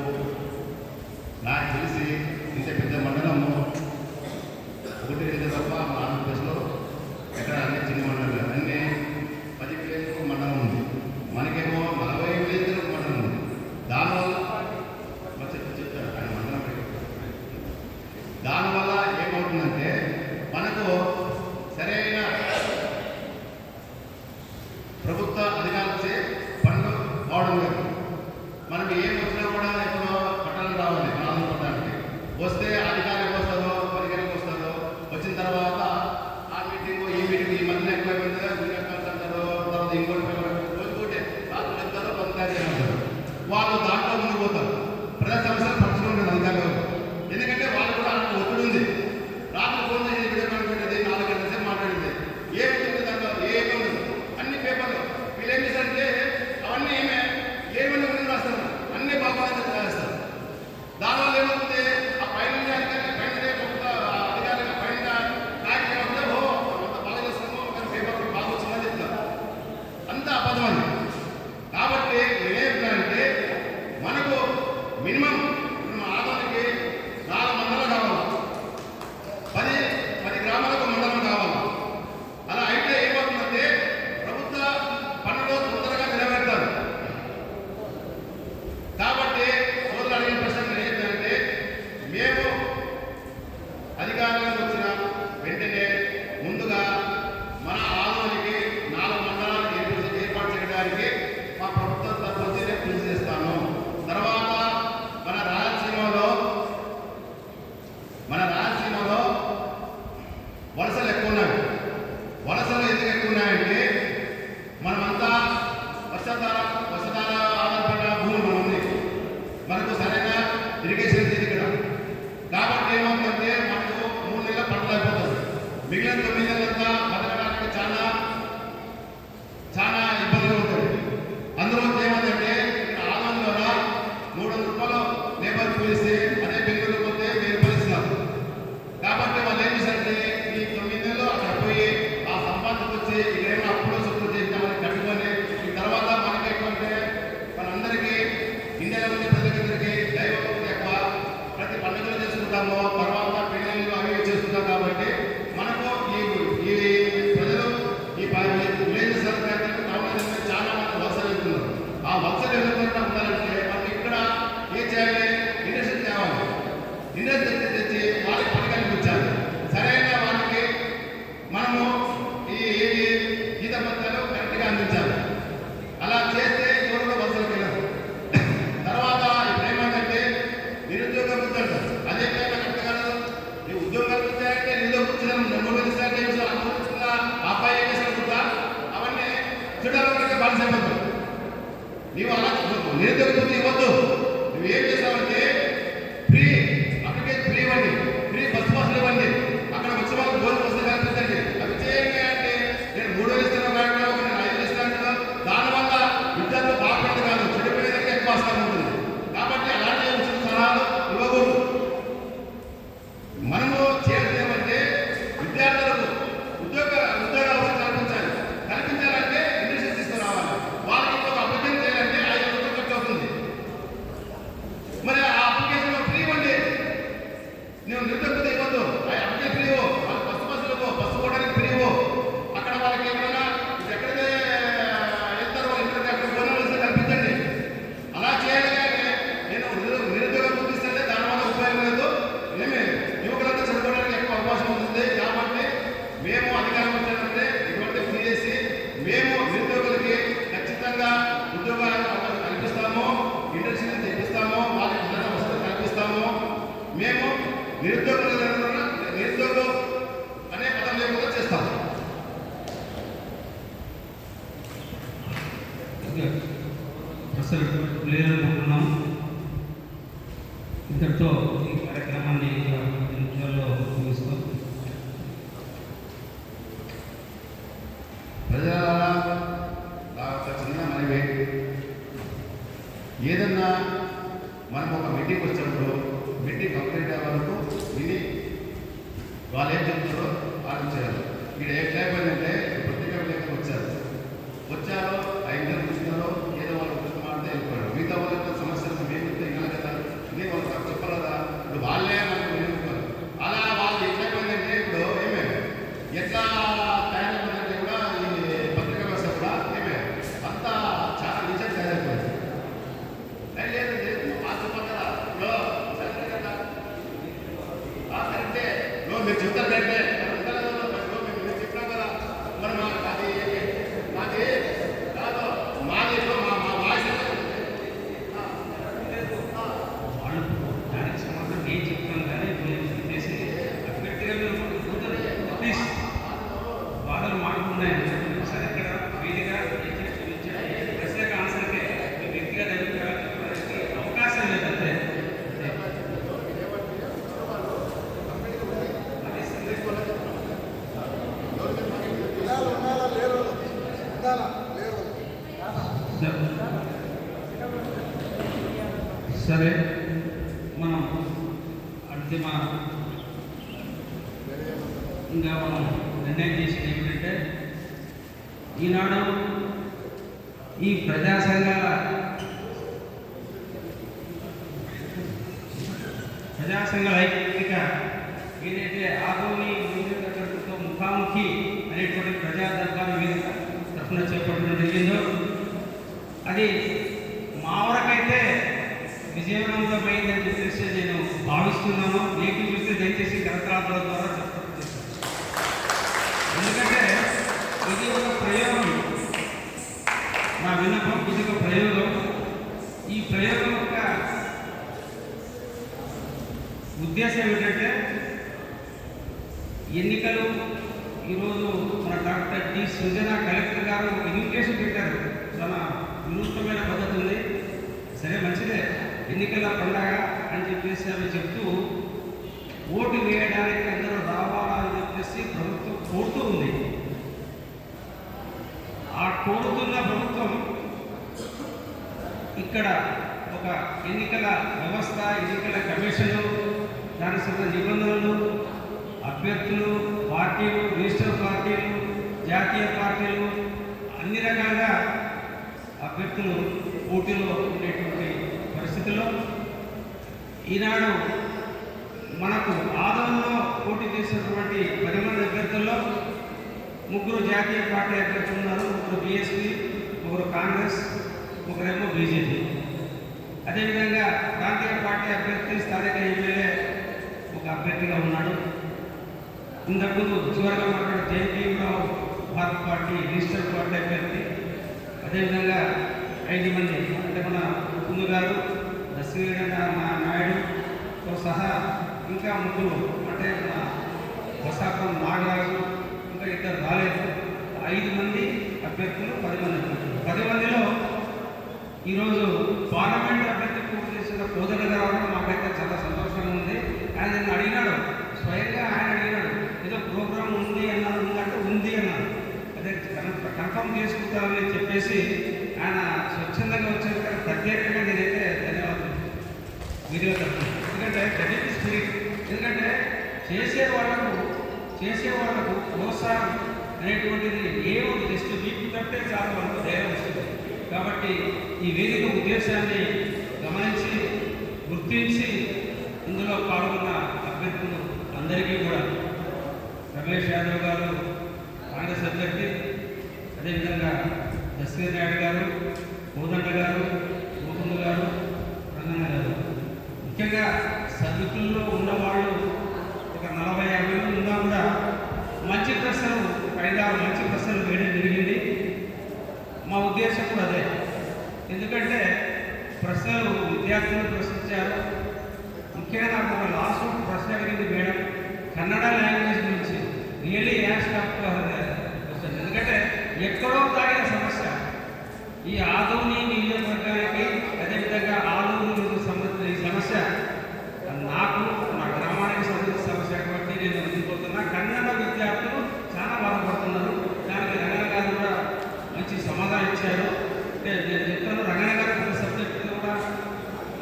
నిరుద్యోగ వృత్తి ఇవ్వద్దు. నువ్వు ఏం చేస్తావంటే ఫ్రీ అప్లికేషన్ ఫ్రీ ఇవ్వండి, ఫ్రీ బస్సు పాసులు ఇవ్వండి, అక్కడ వచ్చే వాళ్ళకి భోజనం వస్తే కల్పించండి. అవి చేయండి అంటే నేను 3,000 ఇస్తాను, నేను 5,000 ఇస్తాను. దానివల్ల విద్యార్థులు బాగుపడదు కాదు, చెడిపోయేదానికి ఎక్కువ ఆస్కారం ఉంటుంది. కాబట్టి అలాంటి ఉచిత సలహాలు ఇవ్వకూడదు. మనము చేయాల్సింది ఏమంటే విద్యార్థులకు ఉద్యోగ అవసరం కల్పించాలంటే ఇండస్ట్రీ తీసుకురావాలి. వాళ్ళకి ఒక అప్లికేషన్ చేయాలంటే 5,000 ఖర్చు అవుతుంది. మరి ఆ అప్లికేషన్ ఫ్రీ ఇవ్వండి. నువ్వు నిరుద్యోగ ఇవ్వద్దు, అప్లికేషన్ ఫ్రీ ఇవ్వు, వాళ్ళకి బస్సులు ఇవ్వు, బస్సు పోవడానికి ఫ్రీ ఇవ్వు. అక్కడ వాళ్ళకి ఏమైనా ఎక్కడితే వెళ్తారో వాళ్ళ ఇంటికి అక్కడ భోజనాలు వస్తే కల్పించండి. అలా చేయాలి. కానీ నేను నిరుద్యోగం చూపిస్తే దానివల్ల ఉపయోగం లేదు. ఏమి యువకులంతా చదువుకోవడానికి ఎక్కువ అవకాశం ఉంటుంది. కాబట్టి మేము అధికారం వచ్చామంటే ఇటువంటి ఫ్రీ చేసి మేము నిరుద్యోగులకి ఖచ్చితంగా ఉద్యోగాలకు అవకాశం కల్పిస్తాము, ఇండస్ట్రీని తెప్పిస్తాము, వాళ్ళకి ధన వసతులు కల్పిస్తాము. మేము నిరుద్యోగులు అనే పదం లేకుండా చేస్తాము. లేదనుకుంటున్నాం. ఇంతటితో ఈ కార్యక్రమాన్ని 10 నిమిషాల్లో ముగిస్తాం. ప్రజలారా ఒక చిన్న మనవి, ఏదన్నా మనం ఒక మీటింగ్ వచ్చినప్పుడు మీటింగ్ కంప్లీట్ అయ్యే వరకు విని వాళ్ళు ఏం చెప్తారో ఆలోచించారు. ఇక్కడ ఏం చేయకపోయిందంటే పత్రికా విలేకరులు వచ్చారో 5 గంటలు కూర్చున్నారో ఏదో వాళ్ళు పుస్తకం ఆడితే వెళ్ళిపోయారు. మిగతా వాళ్ళకి సమస్యలు మేము వినాలి కదా, ఇదే వాళ్ళకి చెప్పాలదా, ఇప్పుడు వాళ్ళే మనకు వినియోగిస్తారు. అలా వాళ్ళు ఎట్లయిపోయిందంటే ఇప్పుడు ఏమే ఎట్లా తయారైపోయిందంటే కూడా ఈ పత్రికా వ్యవస్థ కూడా ఏమే అంతా చాలా నిజం తయారైపోయింది. లేదు బాగా చెప్పాలి కదా, కరెక్టే మీరు చెప్తారు కరెక్టే, మీరు చెప్పినాం కదా. మరి అది మాది కాదు, మాది మా వాయిస్ వాళ్ళు దానికి సమాధానం ఏం చెప్తాం కానీ చెప్పేసి అభ్యర్థిగా ప్లీజ్ బాధలు మాట్లాడుతున్నాయి. సరే ఇక్కడ వీధిగా ప్రశ్నకు ఆన్సర్కే మీ వ్యక్తిగత అభిప్రాయాలు చెప్పడానికి అవకాశం లేదంటే సరే. మనం అంతిమ ఇంకా మనం నిర్ణయం చేసింది ఏమిటంటే ఈనాడు ఈ ప్రజా సంఘాల ఐక్యత ఏదైతే ఆదోని నియోజకవర్గంతో ముఖాముఖి అనేటువంటి ప్రజా దర్బారు వేదిక తరఫున చేపట్టడం జరిగిందో అది మా వరకైతే విజయవంతమైందని చెప్పేసి నేను భావిస్తున్నాను. ఏపీ చూస్తే దయచేసి కరతాళాల ద్వారా చెప్పడం. ఎందుకంటే ఇది ఒక ప్రయోగం, నా విన్నపం, ఇది ఒక ప్రయోగం. ఈ ప్రయోగం యొక్క ఉద్దేశం ఏమిటంటే ఎన్నికలు ఈరోజు మన డాక్టర్ డి సృజన కలెక్టర్ గారు ఒక ఇన్విటేషన్ పెట్టారు. చాలా వినూత్నమైన పద్ధతి ఉంది. సరే మంచిదే, ఎన్నికల పండగ అని చెప్పేసి అవి చెప్తూ ఓటు వేయడానికి అందరూ రావాలని చెప్పేసి ప్రభుత్వం కోరుతూ ఉంది. ఆ కోరుతున్న ప్రభుత్వం ఇక్కడ ఒక ఎన్నికల వ్యవస్థ, ఎన్నికల కమిషను, దానికి సంబంధించిన నిబంధనలు, అభ్యర్థులు, పార్టీలు, రిజిస్టర్ పార్టీలు, జాతీయ పార్టీలు అన్ని రకాలుగా అభ్యర్థులు పోటీలో ఉండేటువంటి పరిస్థితుల్లో ఈనాడు మనకు ఆదోళనలో పోటీ చేసినటువంటి 10 మంది అభ్యర్థుల్లో 3 జాతీయ పార్టీ అభ్యర్థులు ఉన్నారు. 1 బీఎస్పీ, 1 కాంగ్రెస్, 1 బీజేపీ. అదేవిధంగా ప్రాంతీయ పార్టీ అభ్యర్థి, స్థానిక ఎమ్మెల్యే ఒక అభ్యర్థిగా ఉన్నాడు. ఇంతకుముందు చివరిగా మాట్లాడే జేపీరావు భారత్ పార్టీ రిజిస్టర్ పార్టీ అభ్యర్థి. అదేవిధంగా 5 మంది అంటే మన కుందు గారు, నాయుడుతో సహా ఇంకా 3 అంటే మన బసాపం నాగరాజు, ఇంకా 2 రాలేదు. 5 మంది అభ్యర్థులు, 10 మంది అభ్యర్థులు. 10 మందిలో ఈరోజు పార్లమెంట్ అభ్యర్థి పూర్తి చేసిన కోదట రావడం మాకైతే చాలా సంతోషంగా ఉంది. ఆయన నన్ను అడిగినాడు, స్వయంగా ఆయన అడిగినాడు, ఏదో ప్రోగ్రామ్ ఉంది అన్నారు, ఉందంటే ఉంది అన్నారు. అదే కన్ఫర్మ్ చేసుకుంటామని చెప్పేసి ఆయన స్వచ్ఛందంగా వచ్చారు. కానీ ప్రత్యేకంగా నేనైతే ధన్యవాదాలు వీడియో తరఫున. ఎందుకంటే దట్ ఈస్ స్పిరిట్. ఎందుకంటే చేసేవాళ్ళకు ప్రోత్సాహం అనేటువంటిది ఏముంది, జస్ట్ మీకు తట్టే చాలా వాళ్ళకు ధైర్యం వస్తుంది. కాబట్టి ఈ వేదిక ఉద్దేశాన్ని గమనించి గుర్తించి ఇందులో పాల్గొన్న అభ్యర్థులు అందరికీ కూడా రమేష్ యాదవ్ గారు కాంగ్రెస్ అభ్యర్థి, అదేవిధంగా జస్వీర్ నాయుడు గారు, కోదండ గారు, గోకుంద గారు, రంగన్న గారు, ముఖ్యంగా సర్వీసుల్లో ఉన్నవాళ్ళు ఒక 40-50 మంది ఉన్నా కూడా మంచి ప్రశ్నలు, ఒక 5-6 మంచి ప్రశ్నలు వేయడం జరిగింది. మా ఉద్దేశం కూడా అదే. ఎందుకంటే ప్రశ్నలు విద్యార్థులు ప్రశ్నించారు. ముఖ్యంగా నాకు ఒక లాస్ట్ ప్రశ్న అడిగింది మేడం, కన్నడ లాంగ్వేజ్ గురించి. Really asked of question. ఎందుకంటే ఎక్కడో తాగిన సమస్య ఈ ఆదోని నియోజకవర్గానికి, అదేవిధంగా ఆలూరు సంబంధించిన ఈ సమస్య నాకు, నా గ్రామానికి సంబంధించిన సమస్య కాబట్టి నేను ఎదుర్కొంటున్నా. కన్నడ విద్యార్థులు చాలా బాధపడుతున్నారు. దానికి రంగన గారు కూడా మంచి సమాధానం ఇచ్చారు. అంటే నేను చెప్తాను, రంగన గారు కొన్ని సబ్జెక్టులు కూడా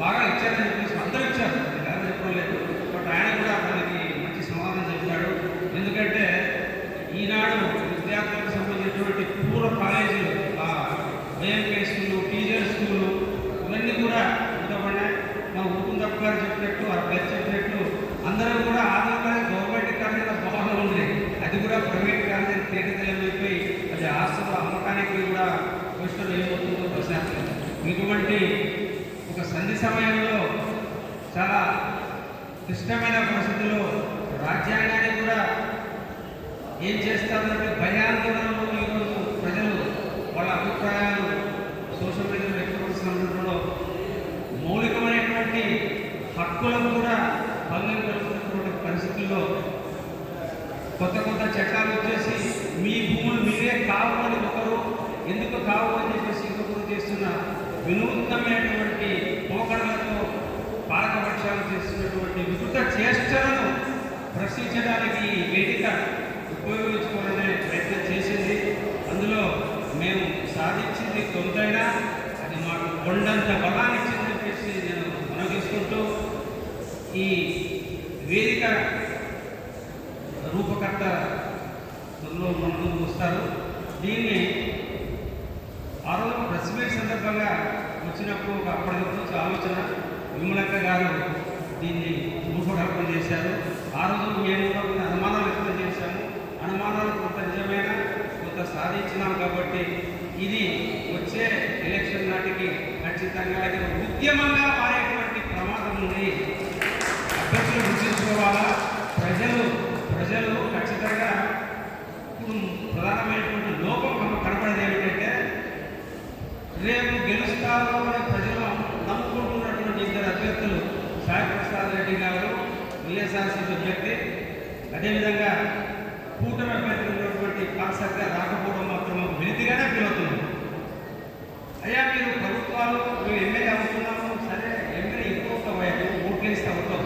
బాగా ఇచ్చారని చెప్పేసి అందరూ ఇచ్చారు, నేను చెప్పడం లేదు. బట్ ఆయన కూడా దానికి మంచి సమాధానం చెప్పాడు. ఎందుకంటే ఈనాడు విద్యార్థులకు సంబంధించినటువంటి పూర్వ కాలేజీలు, వైఎంకే స్కూలు, టీచర్ స్కూలు, ఇవన్నీ కూడా ఉండబడినాయి. మా ఊకుందప్ప గారు చెప్పినట్టు, ఆ పేరు చెప్పినట్టు అందరూ కూడా ఆధారపడి గవర్నమెంట్ కాలేజీలో బాగా ఉంది. అది కూడా ప్రైవేట్ కాలేజీ తేటతెల్లమైపోయి అది ఆస్తుల అమ్మకానికి కూడా క్వశ్చన్ ఏమవుతుందో ప్రశాంతం. ఇటువంటి ఒక సంధి సమయంలో చాలా క్లిష్టమైన పరిస్థితుల్లో రాజ్యాంగాన్ని కూడా ఏం చేస్తారంటే భయాందోళనలో ఈరోజు ప్రజలు వాళ్ళ అభిప్రాయాలు సోషల్ మీడియాలో వ్యక్తపరుస్తున్న మౌలికమైనటువంటి హక్కులను కూడా భంగం కలుగుతున్నటువంటి పరిస్థితుల్లో కొత్త చట్టాలు వచ్చేసి మీ భూములు మీరే కావు అని ఒకరు, ఎందుకు కావు అని చెప్పేసి ఇంకొకరు చేస్తున్న వినూత్నమైనటువంటి పోకడలతో పాలకపక్షాలు చేస్తున్నటువంటి వికృత చేష్టలను ప్రశ్నించడానికి ఈ వేదిక ఉపయోగించుకోవాలనే ప్రయత్నం చేసింది. అందులో మేము సాధించింది కొంతైనా అది మాకు కొండంత బలాన్ని ఇచ్చిందని చెప్పేసి నేను మనం తీసుకుంటూ ఈ వేదిక రూపకర్తలో ముందుకు వస్తారు. దీన్ని ఆ రోజు ప్రెస్ మీట్ సందర్భంగా వచ్చినప్పుడు ఒక అప్పటికప్పుడు ఆలోచన విమలక్క గారు దీన్ని రూపకల్పన చేశారు. ఆ రోజు మేము కొన్ని అనుమానాలు వ్యక్తం చేశాము. అనుమానాలు కొంత నిజమైన కొంత సాధించినాం కాబట్టి ఇది వచ్చే ఎలక్షన్ నాటికి ఖచ్చితంగా ఇది ఉద్యమంగా మారేటువంటి ప్రమాదం ఉంది. అభ్యర్థులు గుర్తించుకోవాలా. ప్రజలు ఖచ్చితంగా ఇప్పుడు ప్రధానమైనటువంటి లోపం కనపడేది ఏమిటంటే రేపు గెలుస్తారు అని ప్రజలు నమ్ముకుంటున్నటువంటి 2 అభ్యర్థులు, సాయి ప్రసాద్ రెడ్డి గారు వైఎస్ఆర్సీపీ అభ్యర్థి, అదేవిధంగా కూటమి అభ్యర్థి ఉన్నటువంటి పార్సర్గా రాకపోవడం మాత్రం మాకు వినతిగానే ఫీలవుతున్నాం. అయ్యా మీరు ప్రభుత్వాలు మేము ఎమ్మెల్యే అవుతున్నాము, సరే ఎమ్మెల్యే ఇంకొక ఓట్లు వేస్తే అవుతావు,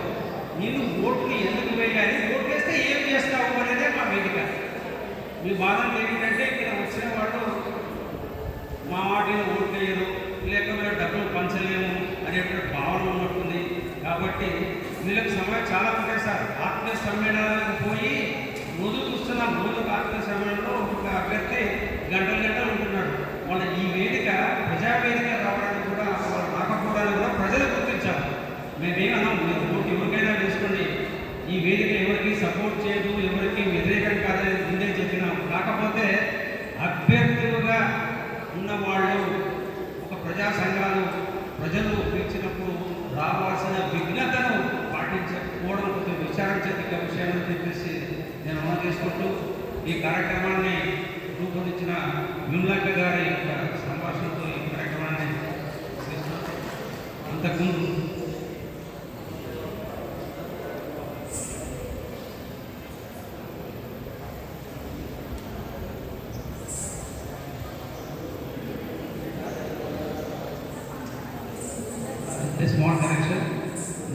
నేను ఓట్లు ఎందుకు వేయాలి, ఓట్లు వేస్తే ఏం చేస్తావు అనేదే మా వేదిక. మీ బాధలు ఏంటంటే ఇక్కడ వచ్చిన వాళ్ళు మా వాటిని ఓట్లు వేయరు, లేకపోతే డబ్బులు పంచలేము అనేటువంటి భావన ఉన్నట్టుంది. కాబట్టి వీళ్ళకి సమయం చాలా ఉంటాయి సార్. ఆత్మీయ సమ్మేళనాలకు పోయి రోజు చూస్తున్నాం. రోజు ఆత్మీయ సమ్మేళనంలో ఒక అభ్యర్థి గంటలు ఉంటున్నాడు. వాళ్ళ ఈ వేదిక ప్రజావేదిక రావడానికి కూడా, వాళ్ళు రాకపోవడానికి కూడా ప్రజలు గుర్తించాలి. మేమేమన్నాం, మీరు ఓటు ఎవరికైనా వేసుకోండి, ఈ వేదిక ఎవరికి సపోర్ట్ చేయదు, ఎవరికి వ్యతిరేకం కాదని ముందే చెప్పినాం. కాకపోతే అభ్యర్థులుగా ఉన్నవాళ్ళు ఒక ప్రజా సంఘాలు ప్రజలు పిలిచినప్పుడు రావాల్సిన విఘ్నతను పాటించకపోవడం కొంచెం విచారించదగ్గ విషయం అని చెప్పేసి నేను అమలు చేసుకుంటూ ఈ కార్యక్రమాన్ని రూపొందించిన విమలక్క గారి యొక్క సంభాషణతో ఈ కార్యక్రమాన్ని అంతకుముందు అదే స్మాల్ కరెక్షన్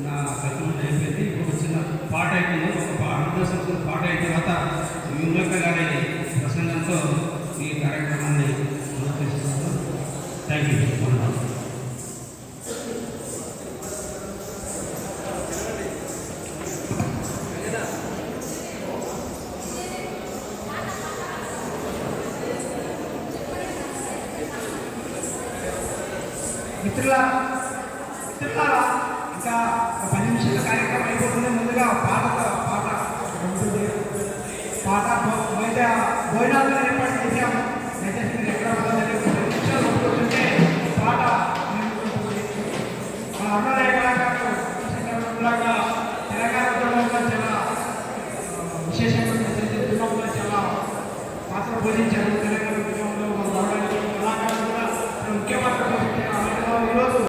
నా కర్నూలు అయిపోయింది. ఇప్పుడు చిన్న పాట అయిపోయింది. ఒక అర్ధ పాట అయిన తర్వాత విమలక్క గారి ప్రసంగంతో ఈ కార్యక్రమాన్ని అనుమతిస్తున్నాను. Thank you. మిత్రులారా ఇంకా ఒక 10 నిమిషాల కార్యక్రమం అయిపోతుంది. ముందుగా పాట భోజనాలు ఏర్పాటు చేశాము. దయచేసి మీరు ఎక్కడ కూర్చుంటే పాట మన అన్నదాయ కళాకారులు తెలంగాణ ఉద్యమంలో చాలా విశేషమైన ఉద్యమంలో చాలా పాత్ర పోషించారు. తెలంగాణ ఉద్యమంలో రావడానికి కళాకారులు కూడా ముఖ్య పాత్ర పోషించారు. ఈరోజు